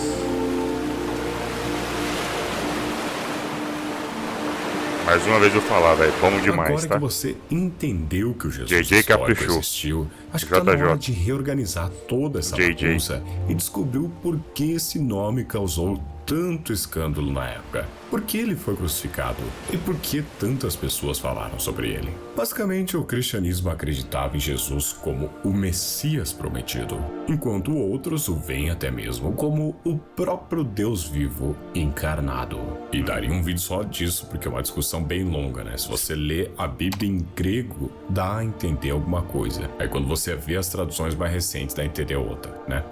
Mais uma vez eu falar, velho, bom demais, Agora tá? que você entendeu que o Jesus JJ histórico caprichou. existiu, acho que tá na hora de reorganizar toda essa JJ. bagunça e descobrir o porquê esse nome causou tanto escândalo na época. Por que ele foi crucificado? E por que tantas pessoas falaram sobre ele? Basicamente, o cristianismo acreditava em Jesus como o Messias prometido, enquanto outros o veem até mesmo como o próprio Deus vivo encarnado. E daria um vídeo só disso, porque é uma discussão bem longa, né? Se você lê a Bíblia em grego, dá a entender alguma coisa. Aí quando você vê as traduções mais recentes, dá a entender outra, né?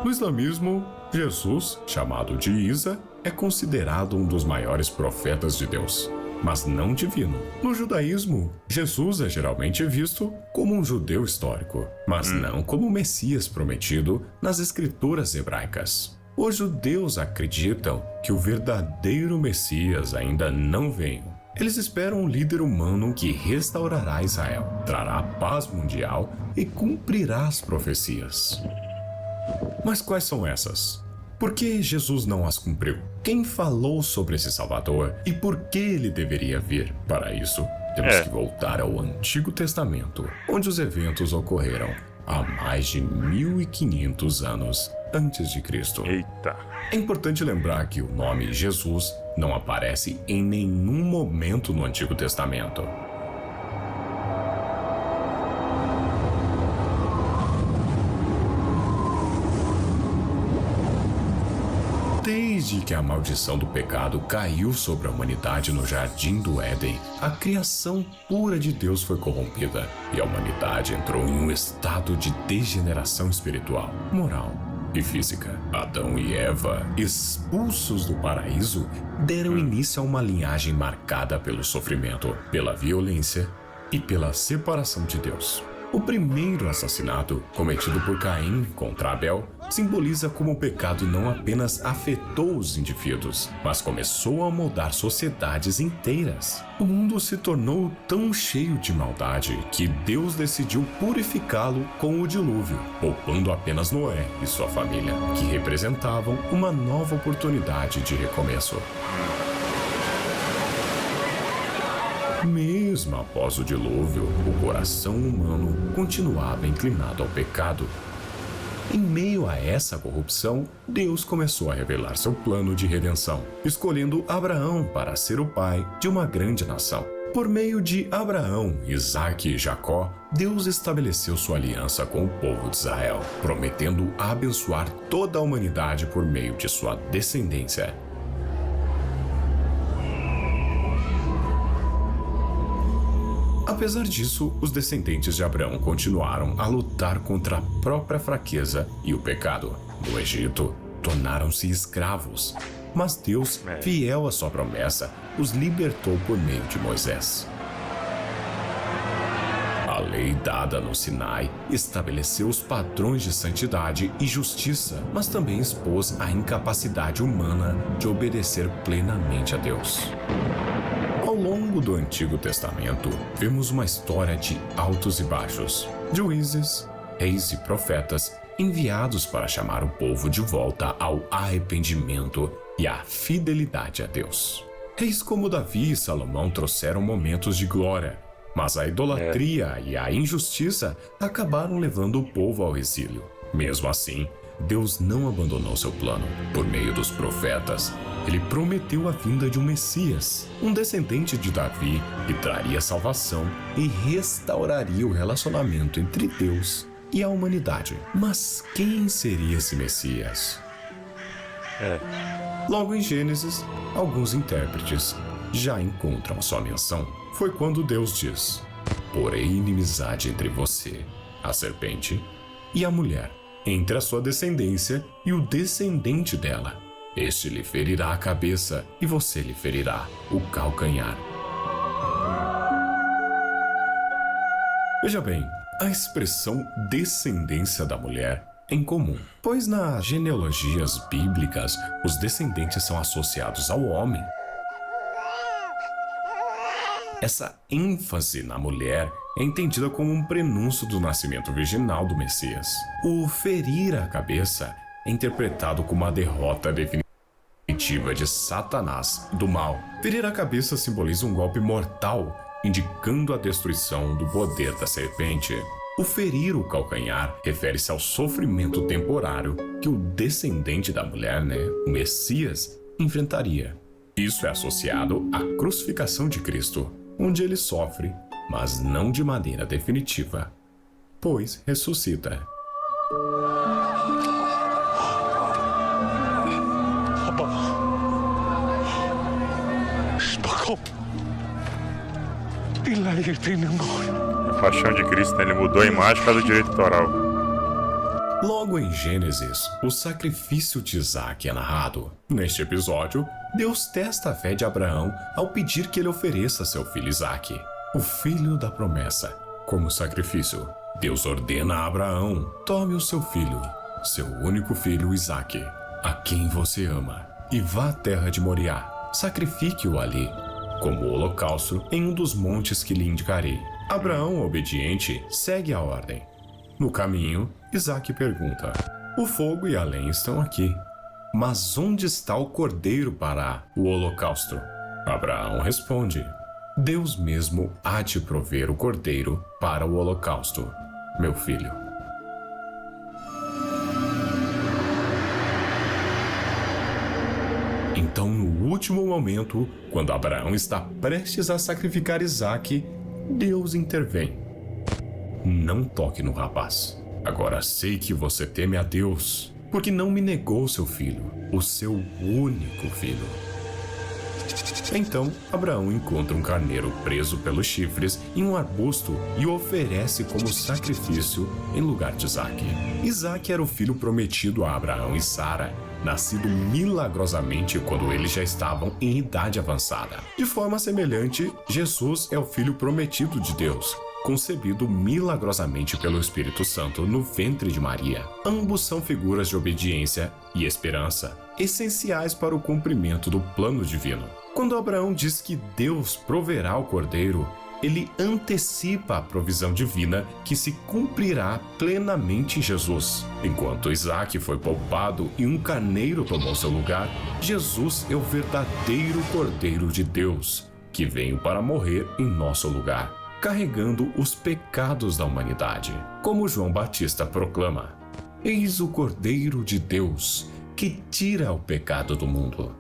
No islamismo, Jesus, chamado de Isa, é considerado um dos maiores profetas de Deus, mas não divino. No judaísmo, Jesus é geralmente visto como um judeu histórico, mas não como o Messias prometido nas escrituras hebraicas. Os judeus acreditam que o verdadeiro Messias ainda não veio. Eles esperam um líder humano que restaurará Israel, trará paz mundial e cumprirá as profecias. Mas quais são essas? Por que Jesus não as cumpriu? Quem falou sobre esse Salvador e por que ele deveria vir? Para isso, temos que voltar ao Antigo Testamento, onde os eventos ocorreram há mais de 1500 anos antes de Cristo. Eita! É importante lembrar que o nome Jesus não aparece em nenhum momento no Antigo Testamento. Desde que a maldição do pecado caiu sobre a humanidade no jardim do Éden, a criação pura de Deus foi corrompida e a humanidade entrou em um estado de degeneração espiritual, moral e física. Adão e Eva, expulsos do paraíso, deram início a uma linhagem marcada pelo sofrimento, pela violência e pela separação de Deus. O primeiro assassinato, cometido por Caim contra Abel, simboliza como o pecado não apenas afetou os indivíduos, mas começou a moldar sociedades inteiras. O mundo se tornou tão cheio de maldade que Deus decidiu purificá-lo com o dilúvio, poupando apenas Noé e sua família, que representavam uma nova oportunidade de recomeço. Mesmo após o dilúvio, o coração humano continuava inclinado ao pecado. Em meio a essa corrupção, Deus começou a revelar seu plano de redenção, escolhendo Abraão para ser o pai de uma grande nação. Por meio de Abraão, Isaque e Jacó, Deus estabeleceu sua aliança com o povo de Israel, prometendo abençoar toda a humanidade por meio de sua descendência. Apesar disso, os descendentes de Abraão continuaram a lutar contra a própria fraqueza e o pecado. No Egito, tornaram-se escravos, mas Deus, fiel à sua promessa, os libertou por meio de Moisés. A lei dada no Sinai estabeleceu os padrões de santidade e justiça, mas também expôs a incapacidade humana de obedecer plenamente a Deus. Ao longo do Antigo Testamento, vemos uma história de altos e baixos, juízes, reis e profetas enviados para chamar o povo de volta ao arrependimento e à fidelidade a Deus. Reis como Davi e Salomão trouxeram momentos de glória, mas a idolatria e a injustiça acabaram levando o povo ao exílio. Mesmo assim, Deus não abandonou seu plano. Por meio dos profetas, ele prometeu a vinda de um Messias, um descendente de Davi, que traria salvação e restauraria o relacionamento entre Deus e a humanidade. Mas quem seria esse Messias? Logo em Gênesis, alguns intérpretes já encontram sua menção. Foi quando Deus diz: "Porém inimizade entre você, a serpente, e a mulher, entre a sua descendência e o descendente dela. Este lhe ferirá a cabeça e você lhe ferirá o calcanhar." Veja bem, a expressão descendência da mulher é incomum, pois nas genealogias bíblicas os descendentes são associados ao homem. Essa ênfase na mulher é entendida como um prenúncio do nascimento virginal do Messias. O ferir a cabeça é interpretado como a derrota definitiva de Satanás, do mal. Ferir a cabeça simboliza um golpe mortal, indicando a destruição do poder da serpente. O ferir o calcanhar refere-se ao sofrimento temporário que o descendente da mulher, o Messias, enfrentaria. Isso é associado à crucificação de Cristo, onde ele sofre, mas não de maneira definitiva, pois ressuscita. A paixão de Cristo, ele mudou a imagem por causa do direito autoral. Logo em Gênesis, o sacrifício de Isaque é narrado. Neste episódio, Deus testa a fé de Abraão ao pedir que ele ofereça seu filho Isaque, o filho da promessa, como sacrifício. Deus ordena a Abraão: tome o seu filho, seu único filho Isaque, a quem você ama, e vá à terra de Moriá. Sacrifique-o ali, como holocausto, em um dos montes que lhe indicarei. Abraão, obediente, segue a ordem. No caminho, Isaque pergunta: o fogo e a lenha estão aqui, mas onde está o cordeiro para o holocausto? Abraão responde: Deus mesmo há de prover o cordeiro para o holocausto, meu filho. Então, no último momento, quando Abraão está prestes a sacrificar Isaque, Deus intervém. Não toque no rapaz. Agora sei que você teme a Deus. porque não me negou seu filho, o seu único filho. Então, Abraão encontra um carneiro preso pelos chifres em um arbusto e o oferece como sacrifício em lugar de Isaque. Isaque era o filho prometido a Abraão e Sara, nascido milagrosamente quando eles já estavam em idade avançada. De forma semelhante, Jesus é o filho prometido de Deus, concebido milagrosamente pelo Espírito Santo no ventre de Maria. Ambos são figuras de obediência e esperança, essenciais para o cumprimento do plano divino. Quando Abraão diz que Deus proverá o cordeiro, ele antecipa a provisão divina que se cumprirá plenamente em Jesus. Enquanto Isaque foi poupado e um carneiro tomou seu lugar, Jesus é o verdadeiro Cordeiro de Deus, que veio para morrer em nosso lugar, carregando os pecados da humanidade. Como João Batista proclama: "Eis o Cordeiro de Deus, que tira o pecado do mundo."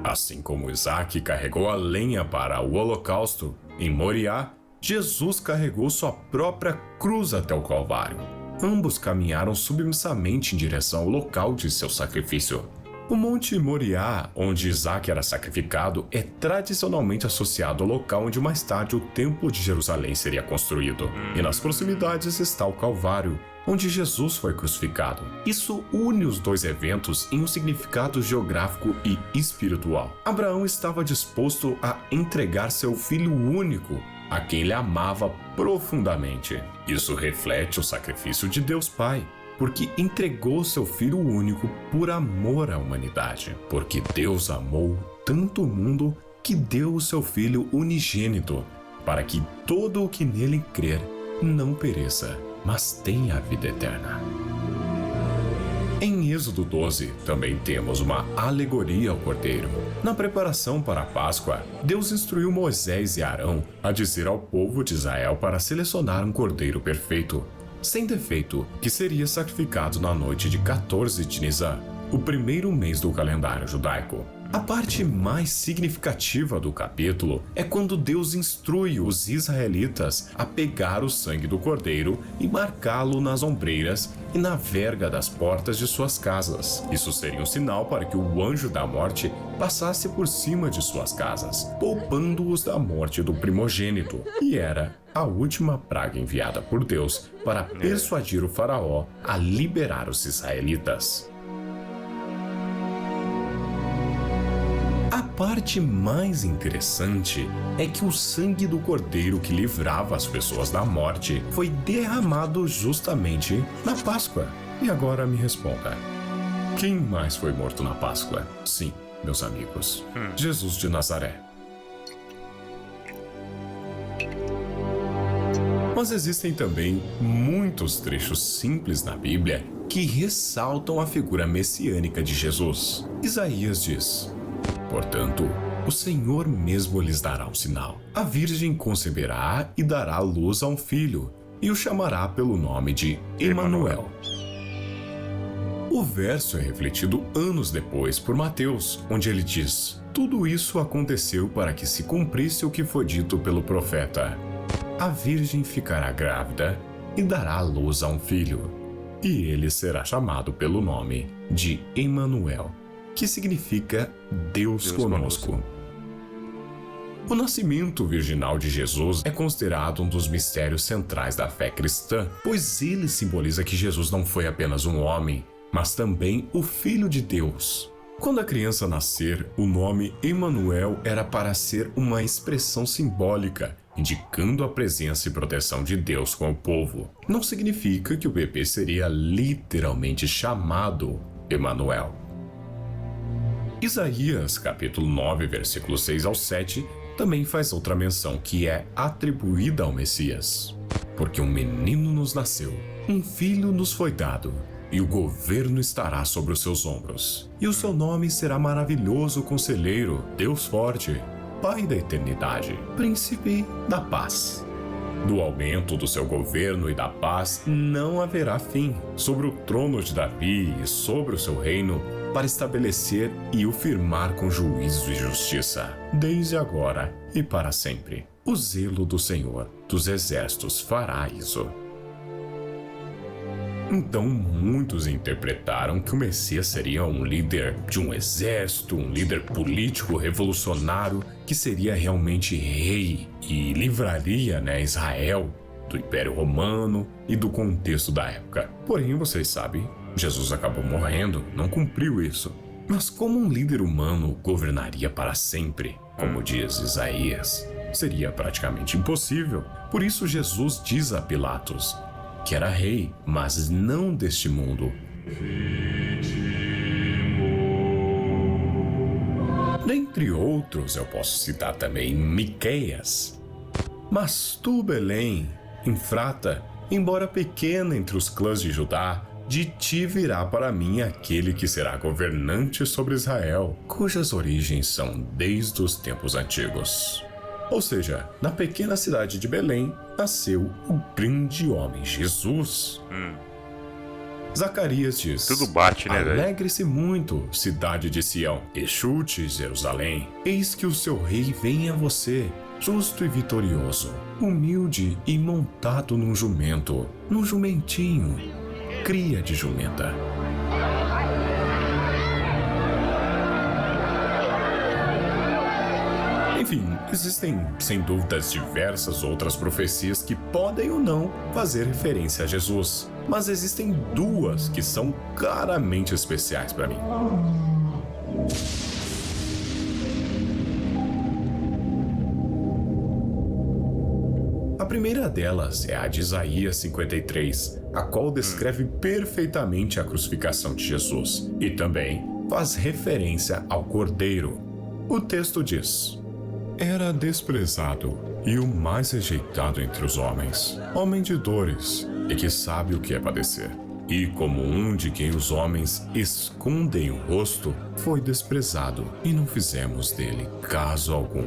Assim como Isaque carregou a lenha para o holocausto em Moriá, Jesus carregou sua própria cruz até o Calvário. Ambos caminharam submissamente em direção ao local de seu sacrifício. O Monte Moriá, onde Isaque era sacrificado, é tradicionalmente associado ao local onde mais tarde o Templo de Jerusalém seria construído. E nas proximidades está o Calvário, onde Jesus foi crucificado. Isso une os dois eventos em um significado geográfico e espiritual. Abraão estava disposto a entregar seu filho único, a quem ele amava profundamente. Isso reflete o sacrifício de Deus Pai, porque entregou seu Filho único por amor à humanidade. Porque Deus amou tanto o mundo que deu o seu Filho unigênito, para que todo o que nele crer não pereça, mas tenha a vida eterna. Em Êxodo 12, também temos uma alegoria ao Cordeiro. Na preparação para a Páscoa, Deus instruiu Moisés e Arão a dizer ao povo de Israel para selecionar um cordeiro perfeito, sem defeito, que seria sacrificado na noite de 14 de Nisan, o primeiro mês do calendário judaico. A parte mais significativa do capítulo é quando Deus instrui os israelitas a pegar o sangue do cordeiro e marcá-lo nas ombreiras e na verga das portas de suas casas. Isso seria um sinal para que o anjo da morte passasse por cima de suas casas, poupando-os da morte do primogênito. E era a última praga enviada por Deus para persuadir o faraó a liberar os israelitas. A parte mais interessante é que o sangue do cordeiro que livrava as pessoas da morte foi derramado justamente na Páscoa. E agora me responda: quem mais foi morto na Páscoa? Sim, meus amigos, Jesus de Nazaré. Mas existem também muitos trechos simples na Bíblia que ressaltam a figura messiânica de Jesus. Isaías diz: "Portanto, o Senhor mesmo lhes dará um sinal. A Virgem conceberá e dará luz a um filho, e o chamará pelo nome de Emanuel." O verso é refletido anos depois por Mateus, onde ele diz: "Tudo isso aconteceu para que se cumprisse o que foi dito pelo profeta. A Virgem ficará grávida e dará luz a um filho, e ele será chamado pelo nome de Emanuel, que significa Deus conosco." O nascimento virginal de Jesus é considerado um dos mistérios centrais da fé cristã, pois ele simboliza que Jesus não foi apenas um homem, mas também o Filho de Deus. Quando a criança nascer, o nome Emanuel era para ser uma expressão simbólica, indicando a presença e proteção de Deus com o povo. Não significa que o bebê seria literalmente chamado Emanuel. Isaías, capítulo 9, versículos 6 ao 7, também faz outra menção que é atribuída ao Messias. "Porque um menino nos nasceu, um filho nos foi dado, e o governo estará sobre os seus ombros. E o seu nome será Maravilhoso Conselheiro, Deus Forte, Pai da Eternidade, Príncipe da Paz. Do aumento do seu governo e da paz não haverá fim, sobre o trono de Davi e sobre o seu reino, para estabelecer e o firmar com juízo e justiça, desde agora e para sempre. O zelo do Senhor dos Exércitos fará isso." Então muitos interpretaram que o Messias seria um líder de um exército, um líder político revolucionário que seria realmente rei e livraria, Israel do Império Romano e do contexto da época. Porém, vocês sabem, Jesus acabou morrendo, não cumpriu isso. Mas como um líder humano governaria para sempre, como diz Isaías, seria praticamente impossível. Por isso Jesus diz a Pilatos que era rei, mas não deste mundo. Dentre outros, eu posso citar também Miqueias. Mas tu, Belém, Efrata, embora pequena entre os clãs de Judá, de ti virá para mim aquele que será governante sobre Israel, cujas origens são desde os tempos antigos. Ou seja, na pequena cidade de Belém, nasceu o grande homem Jesus. Zacarias diz: Tudo bate, né, velho? Alegre-se muito, cidade de Sião, exulte, Jerusalém. Eis que o seu rei vem a você, justo e vitorioso, humilde e montado num jumento, num jumentinho, cria de jumenta. Enfim, existem, sem dúvidas, diversas outras profecias que podem ou não fazer referência a Jesus. Mas existem duas que são claramente especiais para mim. A primeira delas é a de Isaías 53, a qual descreve perfeitamente a crucificação de Jesus e também faz referência ao Cordeiro. O texto diz: Era desprezado e o mais rejeitado entre os homens, homem de dores e que sabe o que é padecer. E como um de quem os homens escondem o rosto, foi desprezado e não fizemos dele caso algum.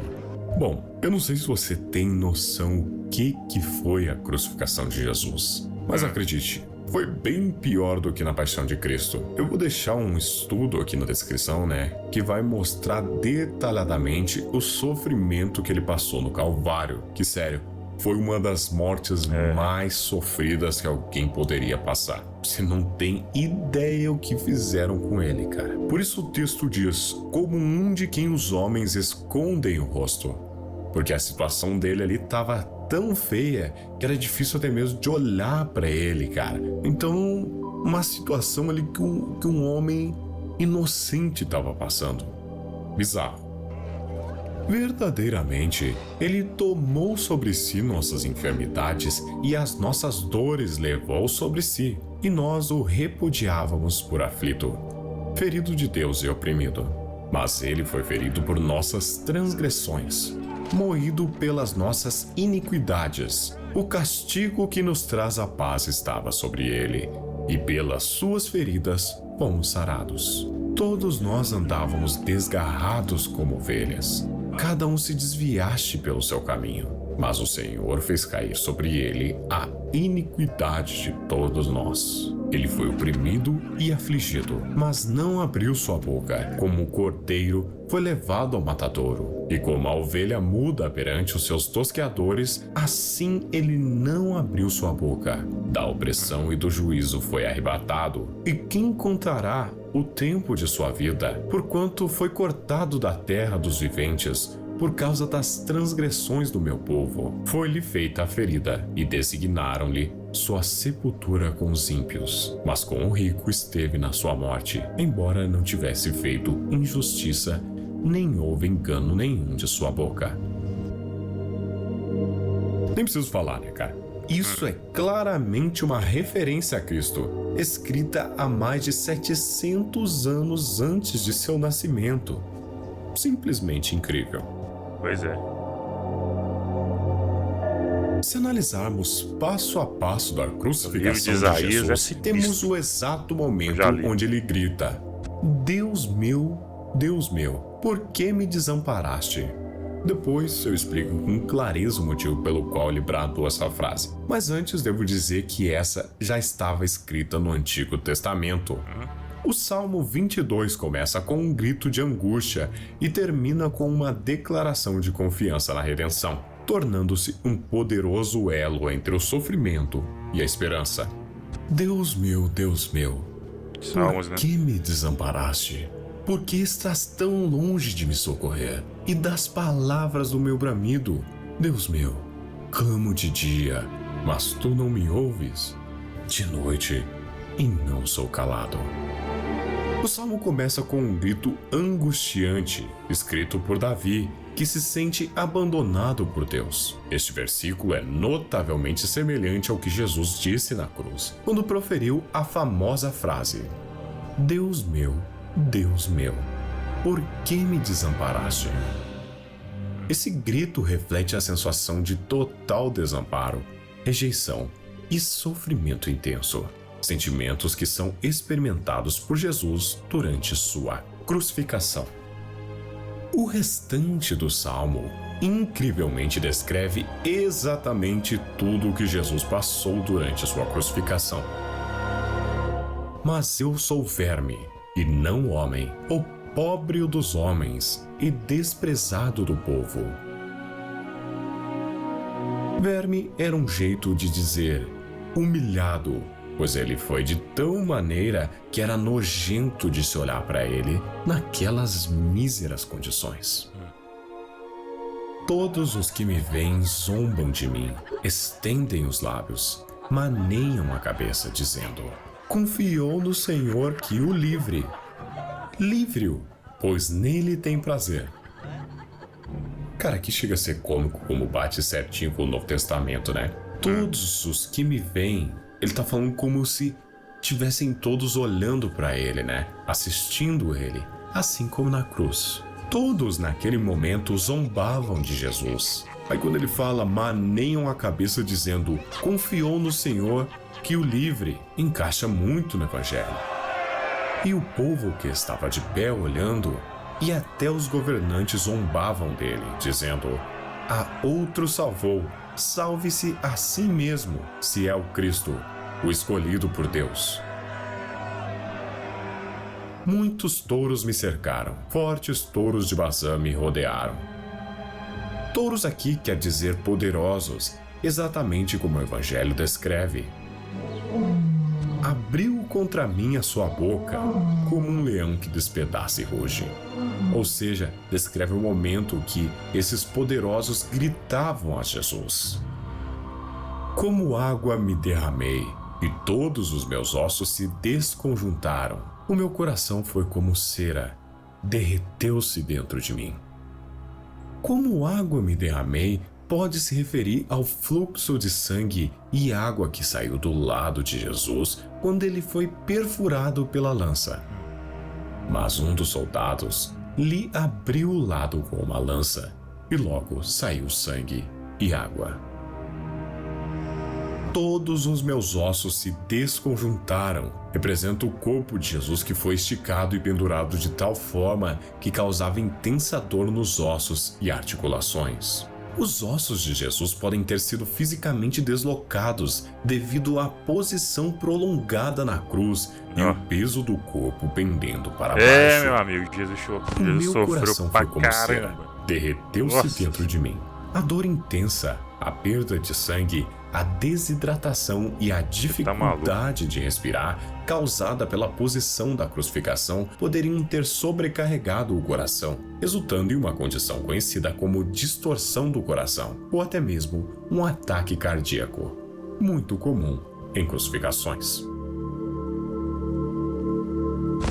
Bom, eu não sei se você tem noção o que foi a crucificação de Jesus, mas acredite, foi bem pior do que na Paixão de Cristo. Eu vou deixar um estudo aqui na descrição, que vai mostrar detalhadamente o sofrimento que ele passou no Calvário, que, sério, foi uma das mortes mais sofridas que alguém poderia passar. Você não tem ideia o que fizeram com ele, cara. Por isso o texto diz, como um de quem os homens escondem o rosto. Porque a situação dele ali estava tão feia que era difícil até mesmo de olhar para ele, cara. Então, uma situação ali que um homem inocente estava passando. Bizarro. Verdadeiramente, ele tomou sobre si nossas enfermidades e as nossas dores levou sobre si, e nós o repudiávamos por aflito, ferido de Deus e oprimido. Mas ele foi ferido por nossas transgressões, moído pelas nossas iniquidades. O castigo que nos traz a paz estava sobre ele, e pelas suas feridas fomos sarados. Todos nós andávamos desgarrados como ovelhas. Cada um se desviaste pelo seu caminho, mas o Senhor fez cair sobre ele a iniquidade de todos nós. Ele foi oprimido e afligido, mas não abriu sua boca. Como o cordeiro foi levado ao matadouro, e como a ovelha muda perante os seus tosqueadores, assim ele não abriu sua boca. Da opressão e do juízo foi arrebatado. E quem contará o tempo de sua vida? Porquanto foi cortado da terra dos viventes, por causa das transgressões do meu povo. Foi-lhe feita a ferida, e designaram-lhe sua sepultura com os ímpios. Mas com o rico esteve na sua morte, embora não tivesse feito injustiça, nem houve engano nenhum de sua boca. Nem preciso falar, cara? Isso é claramente uma referência a Cristo, escrita há mais de 700 anos antes de seu nascimento. Simplesmente incrível. Pois é. Se analisarmos passo a passo da crucificação de Jesus, temos o exato momento onde ele grita: Deus meu, por que me desamparaste? Depois eu explico com clareza o motivo pelo qual ele bradou essa frase. Mas antes devo dizer que essa já estava escrita no Antigo Testamento. O Salmo 22 começa com um grito de angústia e termina com uma declaração de confiança na redenção, tornando-se um poderoso elo entre o sofrimento e a esperança. Deus meu, Salmos, por que me desamparaste? Por que estás tão longe de me socorrer? E das palavras do meu bramido, Deus meu, clamo de dia, mas tu não me ouves, de noite, e não sou calado. O salmo começa com um grito angustiante, escrito por Davi, que se sente abandonado por Deus. Este versículo é notavelmente semelhante ao que Jesus disse na cruz, quando proferiu a famosa frase: Deus meu, por que me desamparaste? Esse grito reflete a sensação de total desamparo, rejeição e sofrimento intenso. Sentimentos que são experimentados por Jesus durante sua crucificação. O restante do salmo incrivelmente descreve exatamente tudo o que Jesus passou durante sua crucificação. Mas eu sou verme, e não homem, o pobre dos homens e desprezado do povo. Verme era um jeito de dizer humilhado, pois ele foi de tal maneira que era nojento de se olhar para ele naquelas míseras condições. Todos os que me veem zombam de mim, estendem os lábios, maneiam a cabeça, dizendo: confiou no Senhor que o livre. Livre-o, pois nele tem prazer. Cara, aqui chega a ser cômico como bate certinho com o Novo Testamento, né? Todos os que me veem, ele tá falando como se tivessem todos olhando para ele, né? Assistindo ele, assim como na cruz. Todos naquele momento zombavam de Jesus. Aí quando ele fala, maneiam a cabeça dizendo, confiou no Senhor que o livre, encaixa muito no Evangelho. E o povo que estava de pé olhando, e até os governantes zombavam dele, dizendo, a outro salvou, salve-se a si mesmo, se é o Cristo, o escolhido por Deus. Muitos touros me cercaram, fortes touros de Bazã me rodearam. Touros aqui quer dizer poderosos, exatamente como o Evangelho descreve. Abriu contra mim a sua boca, como um leão que despedaça e ruge. Ou seja, descreve o momento que esses poderosos gritavam a Jesus. Como água me derramei, e todos os meus ossos se desconjuntaram. O meu coração foi como cera, derreteu-se dentro de mim. Como água me derramei, pode se referir ao fluxo de sangue e água que saiu do lado de Jesus quando ele foi perfurado pela lança. Mas um dos soldados lhe abriu o lado com uma lança, e logo saiu sangue e água. Todos os meus ossos se desconjuntaram. Representa o corpo de Jesus que foi esticado e pendurado de tal forma que causava intensa dor nos ossos e articulações. Os ossos de Jesus podem ter sido fisicamente deslocados devido à posição prolongada na cruz e o peso do corpo pendendo para baixo. Meu amigo, Jesus meu sofreu coração pra foi como cera, caramba. derreteu-se dentro de mim. A dor intensa, a perda de sangue, a desidratação e a dificuldade de respirar causada pela posição da crucificação poderiam ter sobrecarregado o coração, resultando em uma condição conhecida como distorção do coração, ou até mesmo um ataque cardíaco, muito comum em crucificações.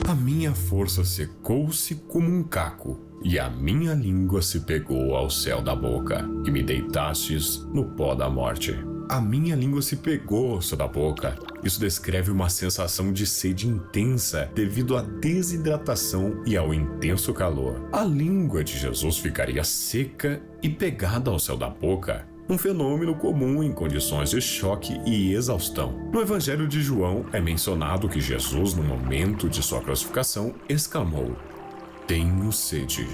A minha força secou-se como um caco, e a minha língua se pegou ao céu da boca, e me deitastes no pó da morte. A minha língua se pegou ao céu da boca. Isso descreve uma sensação de sede intensa devido à desidratação e ao intenso calor. A língua de Jesus ficaria seca e pegada ao céu da boca, um fenômeno comum em condições de choque e exaustão. No Evangelho de João é mencionado que Jesus, no momento de sua crucificação, exclamou: tenho sede.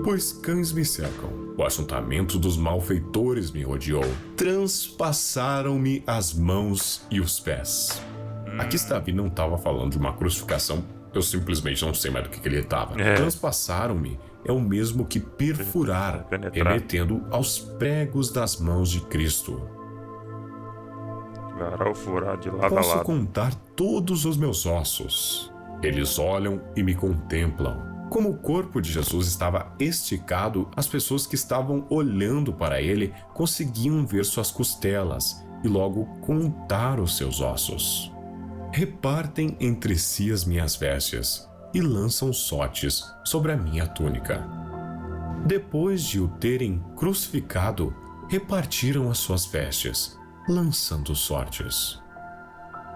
Pois cães me cercam, o ajuntamento dos malfeitores me rodeou, transpassaram-me as mãos e os pés. Aqui Davi não estava falando de uma crucificação, eu simplesmente não sei mais do que ele estava. Transpassaram-me é o mesmo que perfurar, remetendo aos pregos das mãos de Cristo. Varal furado de lado a Posso lado. contar todos os meus ossos. Eles olham e me contemplam. Como o corpo de Jesus estava esticado, as pessoas que estavam olhando para ele conseguiam ver suas costelas e logo contar os seus ossos. Repartem entre si as minhas vestes e lançam sortes sobre a minha túnica. Depois de o terem crucificado, repartiram as suas vestes, lançando sortes.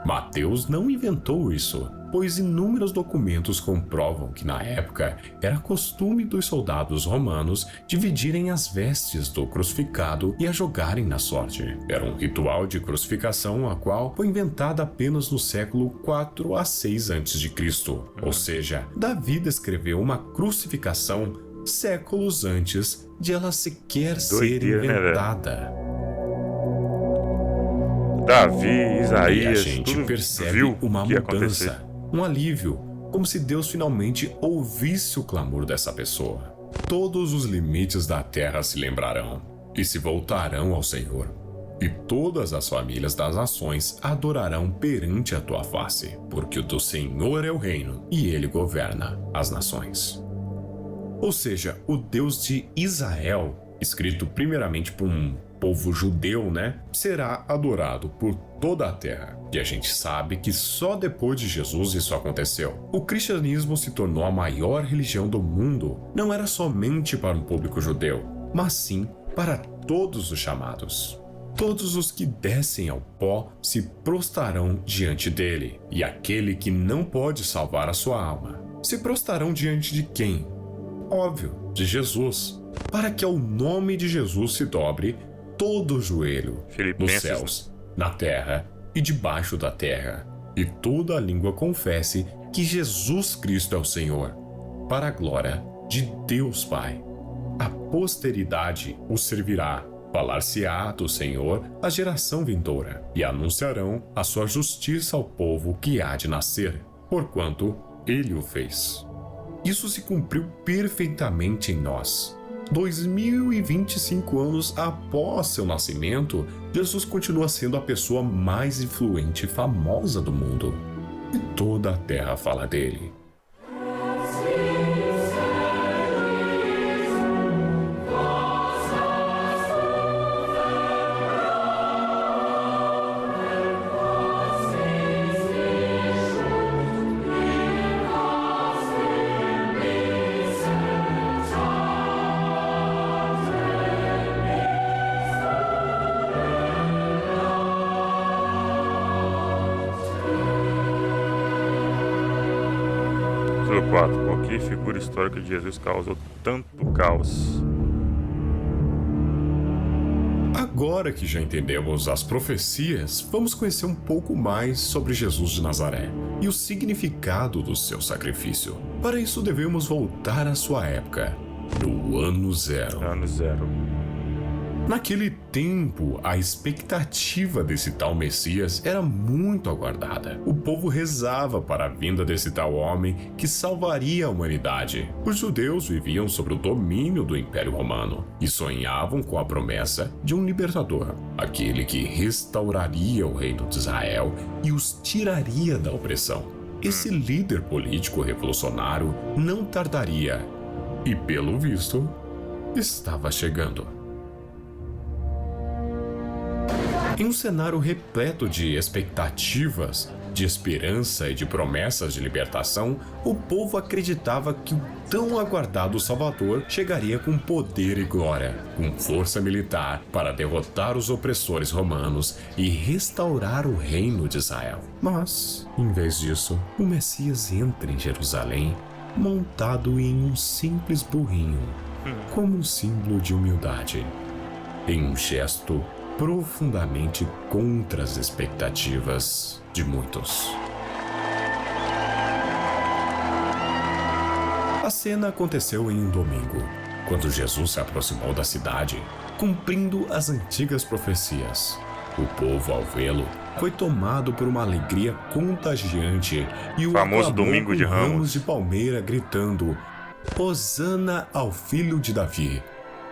Mateus não inventou isso, pois inúmeros documentos comprovam que na época era costume dos soldados romanos dividirem as vestes do crucificado e a jogarem na sorte. Era um ritual de crucificação a qual foi inventada apenas no século 4 a 6 a.C. Ou seja, Davi descreveu uma crucificação séculos antes de ela sequer ser inventada. Davi, Isaías, e a gente tudo percebe viu uma o que ia mudança, acontecer. um alívio, como se Deus finalmente ouvisse o clamor dessa pessoa. Todos os limites da terra se lembrarão e se voltarão ao Senhor, e todas as famílias das nações adorarão perante a tua face, porque o do Senhor é o reino e ele governa as nações. Ou seja, o Deus de Israel, escrito primeiramente por um povo judeu, será adorado por toda a terra. E a gente sabe que só depois de Jesus isso aconteceu. O cristianismo se tornou a maior religião do mundo. Não era somente para um público judeu, mas sim para todos os chamados. Todos os que descem ao pó se prostrarão diante dele, e aquele que não pode salvar a sua alma se prostrarão diante de quem? Óbvio, de Jesus, para que ao nome de Jesus se dobre todo o joelho, nos céus, na terra e debaixo da terra, e toda a língua confesse que Jesus Cristo é o Senhor, para a glória de Deus Pai. A posteridade o servirá, falar-se-á do Senhor a geração vindoura, e anunciarão a sua justiça ao povo que há de nascer, porquanto ele o fez. Isso se cumpriu perfeitamente em nós. 2025 anos após seu nascimento, Jesus continua sendo a pessoa mais influente e famosa do mundo. E toda a terra fala dele. Capítulo 4. Por que figura histórica de Jesus causou tanto caos? Agora que já entendemos as profecias, vamos conhecer um pouco mais sobre Jesus de Nazaré e o significado do seu sacrifício. Para isso devemos voltar à sua época, no ano zero. Ano zero. Naquele tempo, a expectativa desse tal Messias era muito aguardada. O povo rezava para a vinda desse tal homem que salvaria a humanidade. Os judeus viviam sob o domínio do Império Romano e sonhavam com a promessa de um libertador, aquele que restauraria o reino de Israel e os tiraria da opressão. Esse líder político revolucionário não tardaria e, pelo visto, estava chegando. Em um cenário repleto de expectativas, de esperança e de promessas de libertação, o povo acreditava que o tão aguardado Salvador chegaria com poder e glória, com força militar para derrotar os opressores romanos e restaurar o reino de Israel. Mas, em vez disso, o Messias entra em Jerusalém montado em um simples burrinho, como um símbolo de humildade, em um gesto profundamente contra as expectativas de muitos. A cena aconteceu em um domingo, quando Jesus se aproximou da cidade, cumprindo as antigas profecias. O povo, ao vê-lo, foi tomado por uma alegria contagiante e o famoso aclamou Domingo com de Ramos. ramos de palmeira, gritando: Hosana ao filho de Davi!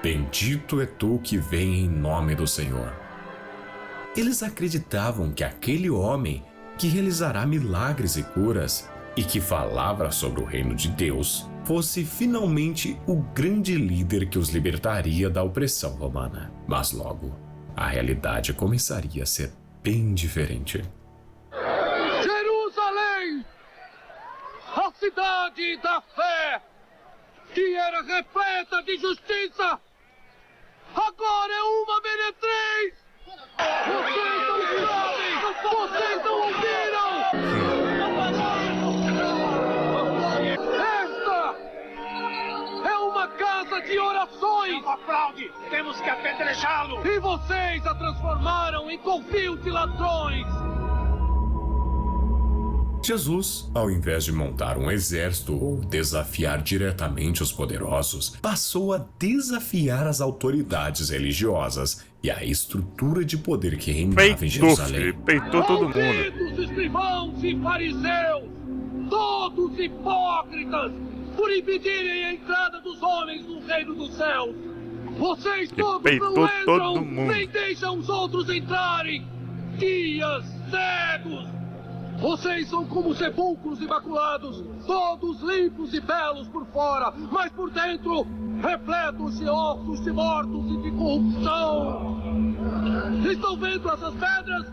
Bendito é tu que vem em nome do Senhor. Eles acreditavam que aquele homem que realizará milagres e curas e que falava sobre o reino de Deus fosse finalmente o grande líder que os libertaria da opressão romana. Mas logo, a realidade começaria a ser bem diferente. Jerusalém, a cidade da fé, que era repleta de justiça, agora é uma meretriz! Vocês não sabem! Vocês não ouviram! Esta é uma casa de orações! Não aplaude! Temos que apedrejá-lo! E vocês a transformaram em covil de ladrões! Jesus, ao invés de montar um exército ou desafiar diretamente os poderosos, passou a desafiar as autoridades religiosas e a estrutura de poder que reinava em Jerusalém. Peitou todo mundo. Malditos escrivãos e fariseus, todos hipócritas, por impedirem a entrada dos homens no reino dos céus. Vocês todos não entram, nem deixam os outros entrarem. Guias, cegos. Vocês são como sepulcros imaculados, todos limpos e belos por fora, mas por dentro, repletos de ossos de mortos e de corrupção. Estão vendo essas pedras?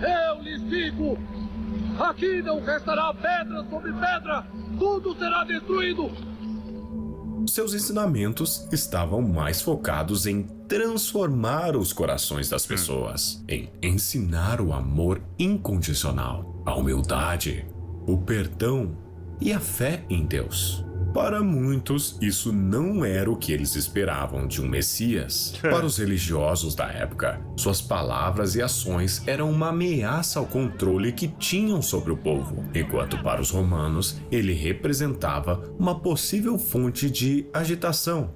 Eu lhes digo, aqui não restará pedra sobre pedra, tudo será destruído. Seus ensinamentos estavam mais focados em transformar os corações das pessoas, em ensinar o amor incondicional, a humildade, o perdão e a fé em Deus. Para muitos, isso não era o que eles esperavam de um Messias. Para os religiosos da época, suas palavras e ações eram uma ameaça ao controle que tinham sobre o povo, enquanto para os romanos, ele representava uma possível fonte de agitação.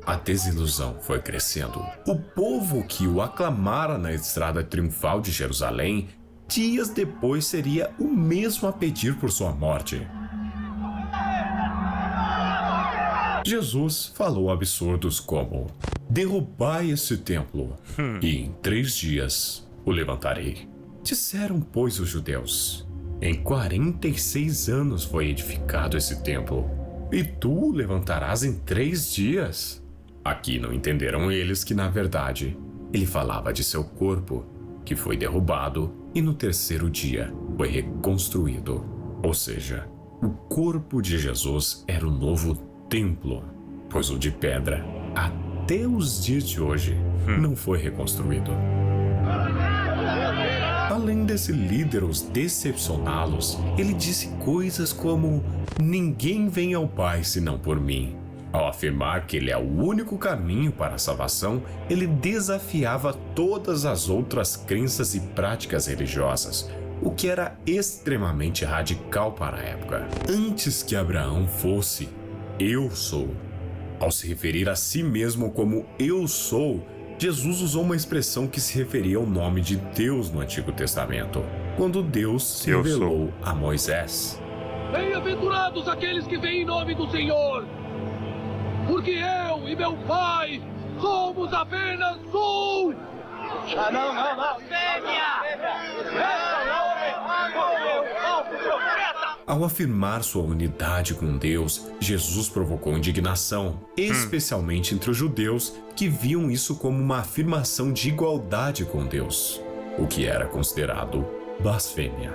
A desilusão foi crescendo. O povo que o aclamara na estrada triunfal de Jerusalém, dias depois seria o mesmo a pedir por sua morte. Jesus falou absurdos como: derrubai esse templo, e em 3 dias o levantarei. Disseram, pois, os judeus: em 46 anos foi edificado esse templo, e tu o levantarás em 3 dias? Aqui não entenderam eles que, na verdade, ele falava de seu corpo, que foi derrubado e no 3º dia foi reconstruído. Ou seja, o corpo de Jesus era o novo templo, pois o de pedra, até os dias de hoje, não foi reconstruído. Além desse líder os decepcioná-los, ele disse coisas como: ninguém vem ao Pai senão por mim. Ao afirmar que ele é o único caminho para a salvação, ele desafiava todas as outras crenças e práticas religiosas, o que era extremamente radical para a época. Antes que Abraão fosse, eu sou. Ao se referir a si mesmo como eu sou, Jesus usou uma expressão que se referia ao nome de Deus no Antigo Testamento, quando Deus se revelou a Moisés. Bem-aventurados aqueles que vêm em nome do Senhor, porque eu e meu Pai somos apenas um. Ao afirmar sua unidade com Deus, Jesus provocou indignação, especialmente entre os judeus que viam isso como uma afirmação de igualdade com Deus, o que era considerado blasfêmia.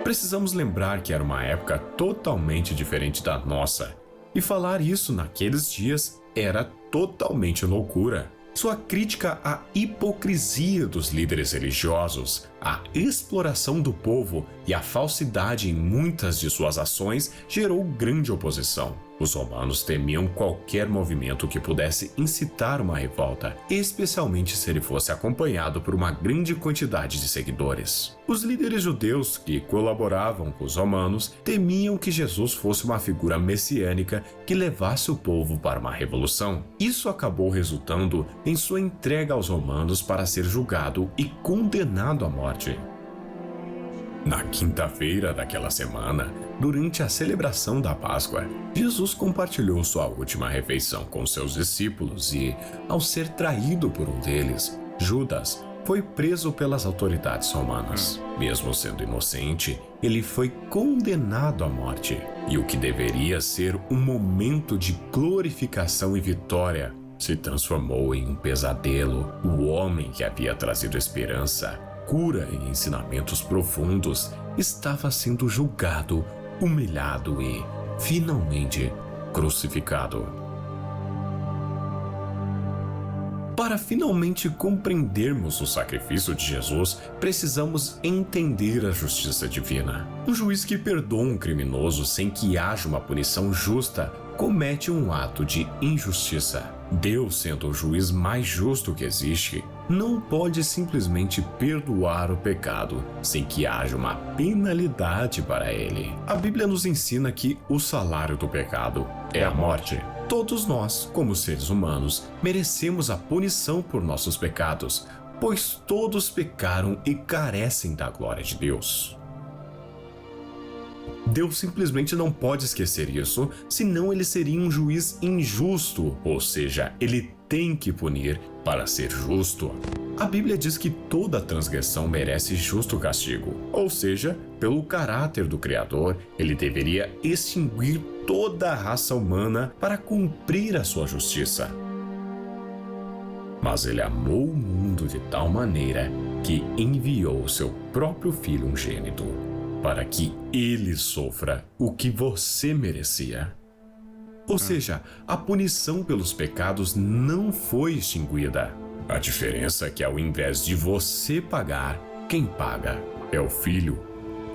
Precisamos lembrar que era uma época totalmente diferente da nossa, e falar isso naqueles dias era totalmente loucura. Sua crítica à hipocrisia dos líderes religiosos, a exploração do povo e a falsidade em muitas de suas ações gerou grande oposição. Os romanos temiam qualquer movimento que pudesse incitar uma revolta, especialmente se ele fosse acompanhado por uma grande quantidade de seguidores. Os líderes judeus que colaboravam com os romanos temiam que Jesus fosse uma figura messiânica que levasse o povo para uma revolução. Isso acabou resultando em sua entrega aos romanos para ser julgado e condenado à morte. Na quinta-feira daquela semana, durante a celebração da Páscoa, Jesus compartilhou sua última refeição com seus discípulos e, ao ser traído por um deles, Judas, foi preso pelas autoridades romanas. Mesmo sendo inocente, ele foi condenado à morte. E o que deveria ser um momento de glorificação e vitória se transformou em um pesadelo. O homem que havia trazido esperança, cura e ensinamentos profundos estava sendo julgado, humilhado e, finalmente, crucificado. Para finalmente compreendermos o sacrifício de Jesus, precisamos entender a justiça divina. Um juiz que perdoa um criminoso sem que haja uma punição justa comete um ato de injustiça. Deus, sendo o juiz mais justo que existe, não pode simplesmente perdoar o pecado sem que haja uma penalidade para ele. A Bíblia nos ensina que o salário do pecado é a morte. Todos nós, como seres humanos, merecemos a punição por nossos pecados, pois todos pecaram e carecem da glória de Deus. Deus simplesmente não pode esquecer isso, senão ele seria um juiz injusto, ou seja, ele tem que punir para ser justo. A Bíblia diz que toda transgressão merece justo castigo, ou seja, pelo caráter do Criador, ele deveria extinguir toda a raça humana para cumprir a sua justiça. Mas ele amou o mundo de tal maneira que enviou o seu próprio Filho unigênito, para que ele sofra o que você merecia. Ou seja, a punição pelos pecados não foi extinguida. A diferença é que ao invés de você pagar, quem paga é o Filho.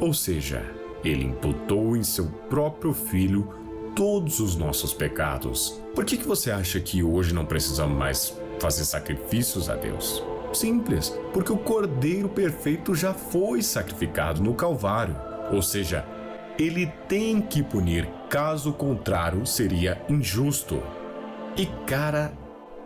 Ou seja, ele imputou em seu próprio Filho todos os nossos pecados. Por que você acha que hoje não precisamos mais fazer sacrifícios a Deus? Simples, porque o Cordeiro Perfeito já foi sacrificado no Calvário. Ou seja, ele tem que punir, caso contrário seria injusto. E cara,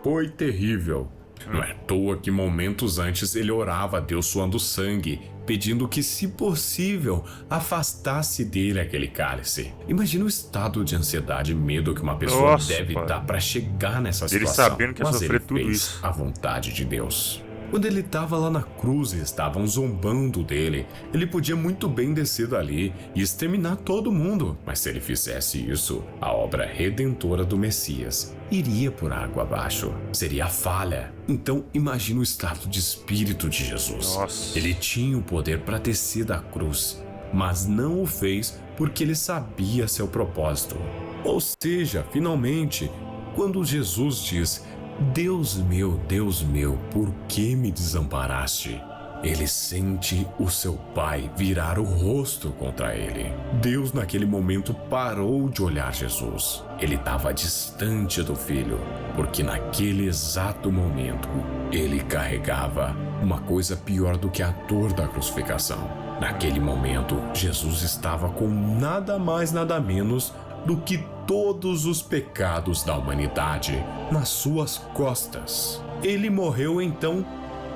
foi terrível. Não é à toa que momentos antes ele orava a Deus suando sangue, pedindo que, se possível, afastasse dele aquele cálice. Imagina o estado de ansiedade e medo que uma pessoa deve dar para chegar nessa situação. Ele sabendo que ia sofrer tudo isso. A vontade de Deus. Quando ele estava lá na cruz e estavam zombando dele, ele podia muito bem descer dali e exterminar todo mundo. Mas se ele fizesse isso, a obra redentora do Messias iria por água abaixo. Seria falha. Então imagina o estado de espírito de Jesus. Nossa. Ele tinha o poder para descer da cruz, mas não o fez porque ele sabia seu propósito. Ou seja, finalmente, quando Jesus diz: Deus meu, por que me desamparaste? Ele sente o seu pai virar o rosto contra ele. Deus naquele momento parou de olhar Jesus. Ele estava distante do filho, porque naquele exato momento ele carregava uma coisa pior do que a dor da crucificação. Naquele momento, Jesus estava com nada mais, nada menos do que todos os pecados da humanidade nas suas costas. Ele morreu então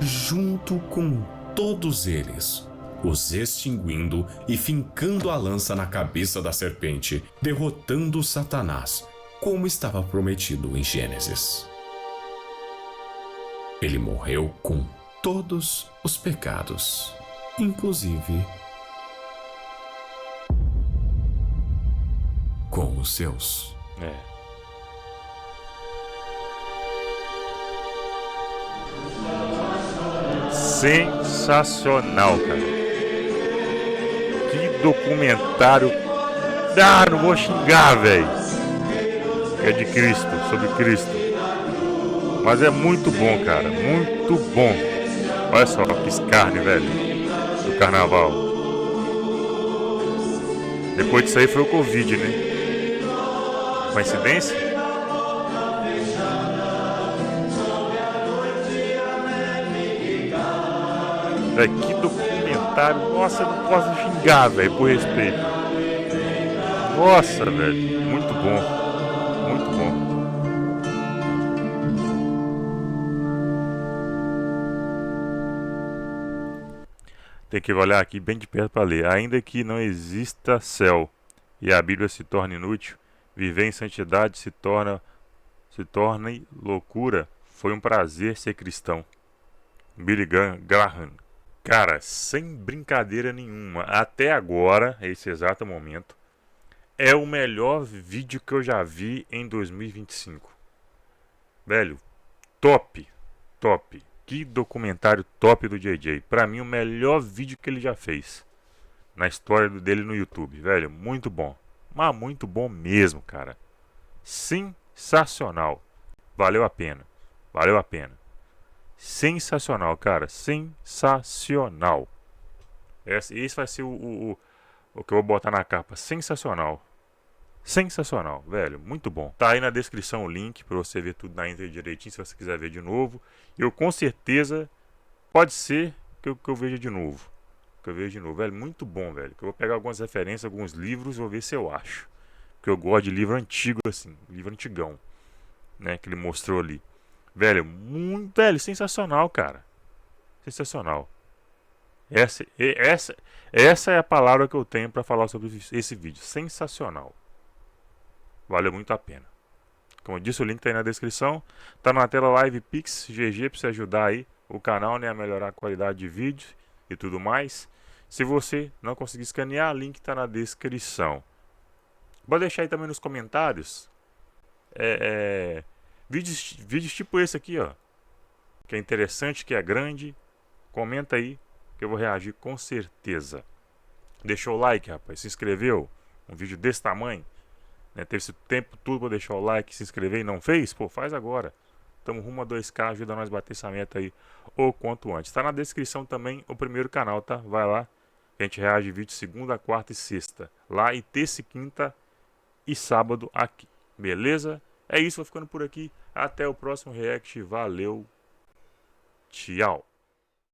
junto com todos eles, os extinguindo e fincando a lança na cabeça da serpente, derrotando Satanás, como estava prometido em Gênesis. Ele morreu com todos os pecados, inclusive com os seus. Sensacional, cara. Que documentário. Ah, não vou xingar, velho. É de Cristo, sobre Cristo. Mas é muito bom, cara. Muito bom. Olha só, que carne, velho. Do carnaval. Depois disso aí foi o Covid, né? Coincidência? Véi, que documentário. Nossa, eu não posso xingar, velho, por respeito. Nossa, velho. Muito bom. Muito bom. Tem que olhar aqui bem de perto para ler. Ainda que não exista céu e a Bíblia se torne inútil, viver em santidade se torne loucura. Foi um prazer ser cristão. Billy Graham. Cara, sem brincadeira nenhuma, até agora, esse exato momento, é o melhor vídeo que eu já vi em 2025. Velho, top. Que documentário top do JJ. Pra mim, o melhor vídeo que ele já fez na história dele no YouTube, velho. Muito bom. Mas muito bom mesmo, cara. Sensacional. Valeu a pena. Sensacional, cara. Sensacional. Esse vai ser o que eu vou botar na capa. Sensacional. Sensacional, velho. Muito bom. Tá aí na descrição o link pra você ver tudo na íntegra direitinho, se você quiser ver de novo. Eu com certeza, pode ser que eu veja de novo. Velho, muito bom, velho. Que eu vou pegar algumas referências, alguns livros, vou ver se eu acho. Porque eu gosto de livro antigo, assim. Livro antigão, né? Que ele mostrou ali. Velho, velho, sensacional, cara. Sensacional. Essa é a palavra que eu tenho pra falar sobre esse vídeo. Sensacional. Valeu muito a pena. Como eu disse, o link tá aí na descrição. Tá na tela Live Pix GG pra você ajudar aí o canal, né, a melhorar a qualidade de vídeo e tudo mais. Se você não conseguir escanear, o link tá na descrição. Pode deixar aí também nos comentários vídeos tipo esse aqui, ó, que é interessante, que é grande. Comenta aí que eu vou reagir com certeza. Deixou o like, rapaz, se inscreveu. Um vídeo desse tamanho, né? Teve esse tempo tudo pra deixar o like, se inscrever e não fez? Pô, faz agora. Tamo rumo a 2K, ajuda nós a bater essa meta aí o quanto antes. Tá na descrição também o primeiro canal, tá? Vai lá, a gente reage vídeo segunda, quarta e sexta lá, e terça, quinta e sábado aqui. Beleza? É isso, vou ficando por aqui. Até o próximo react. Valeu. Tchau.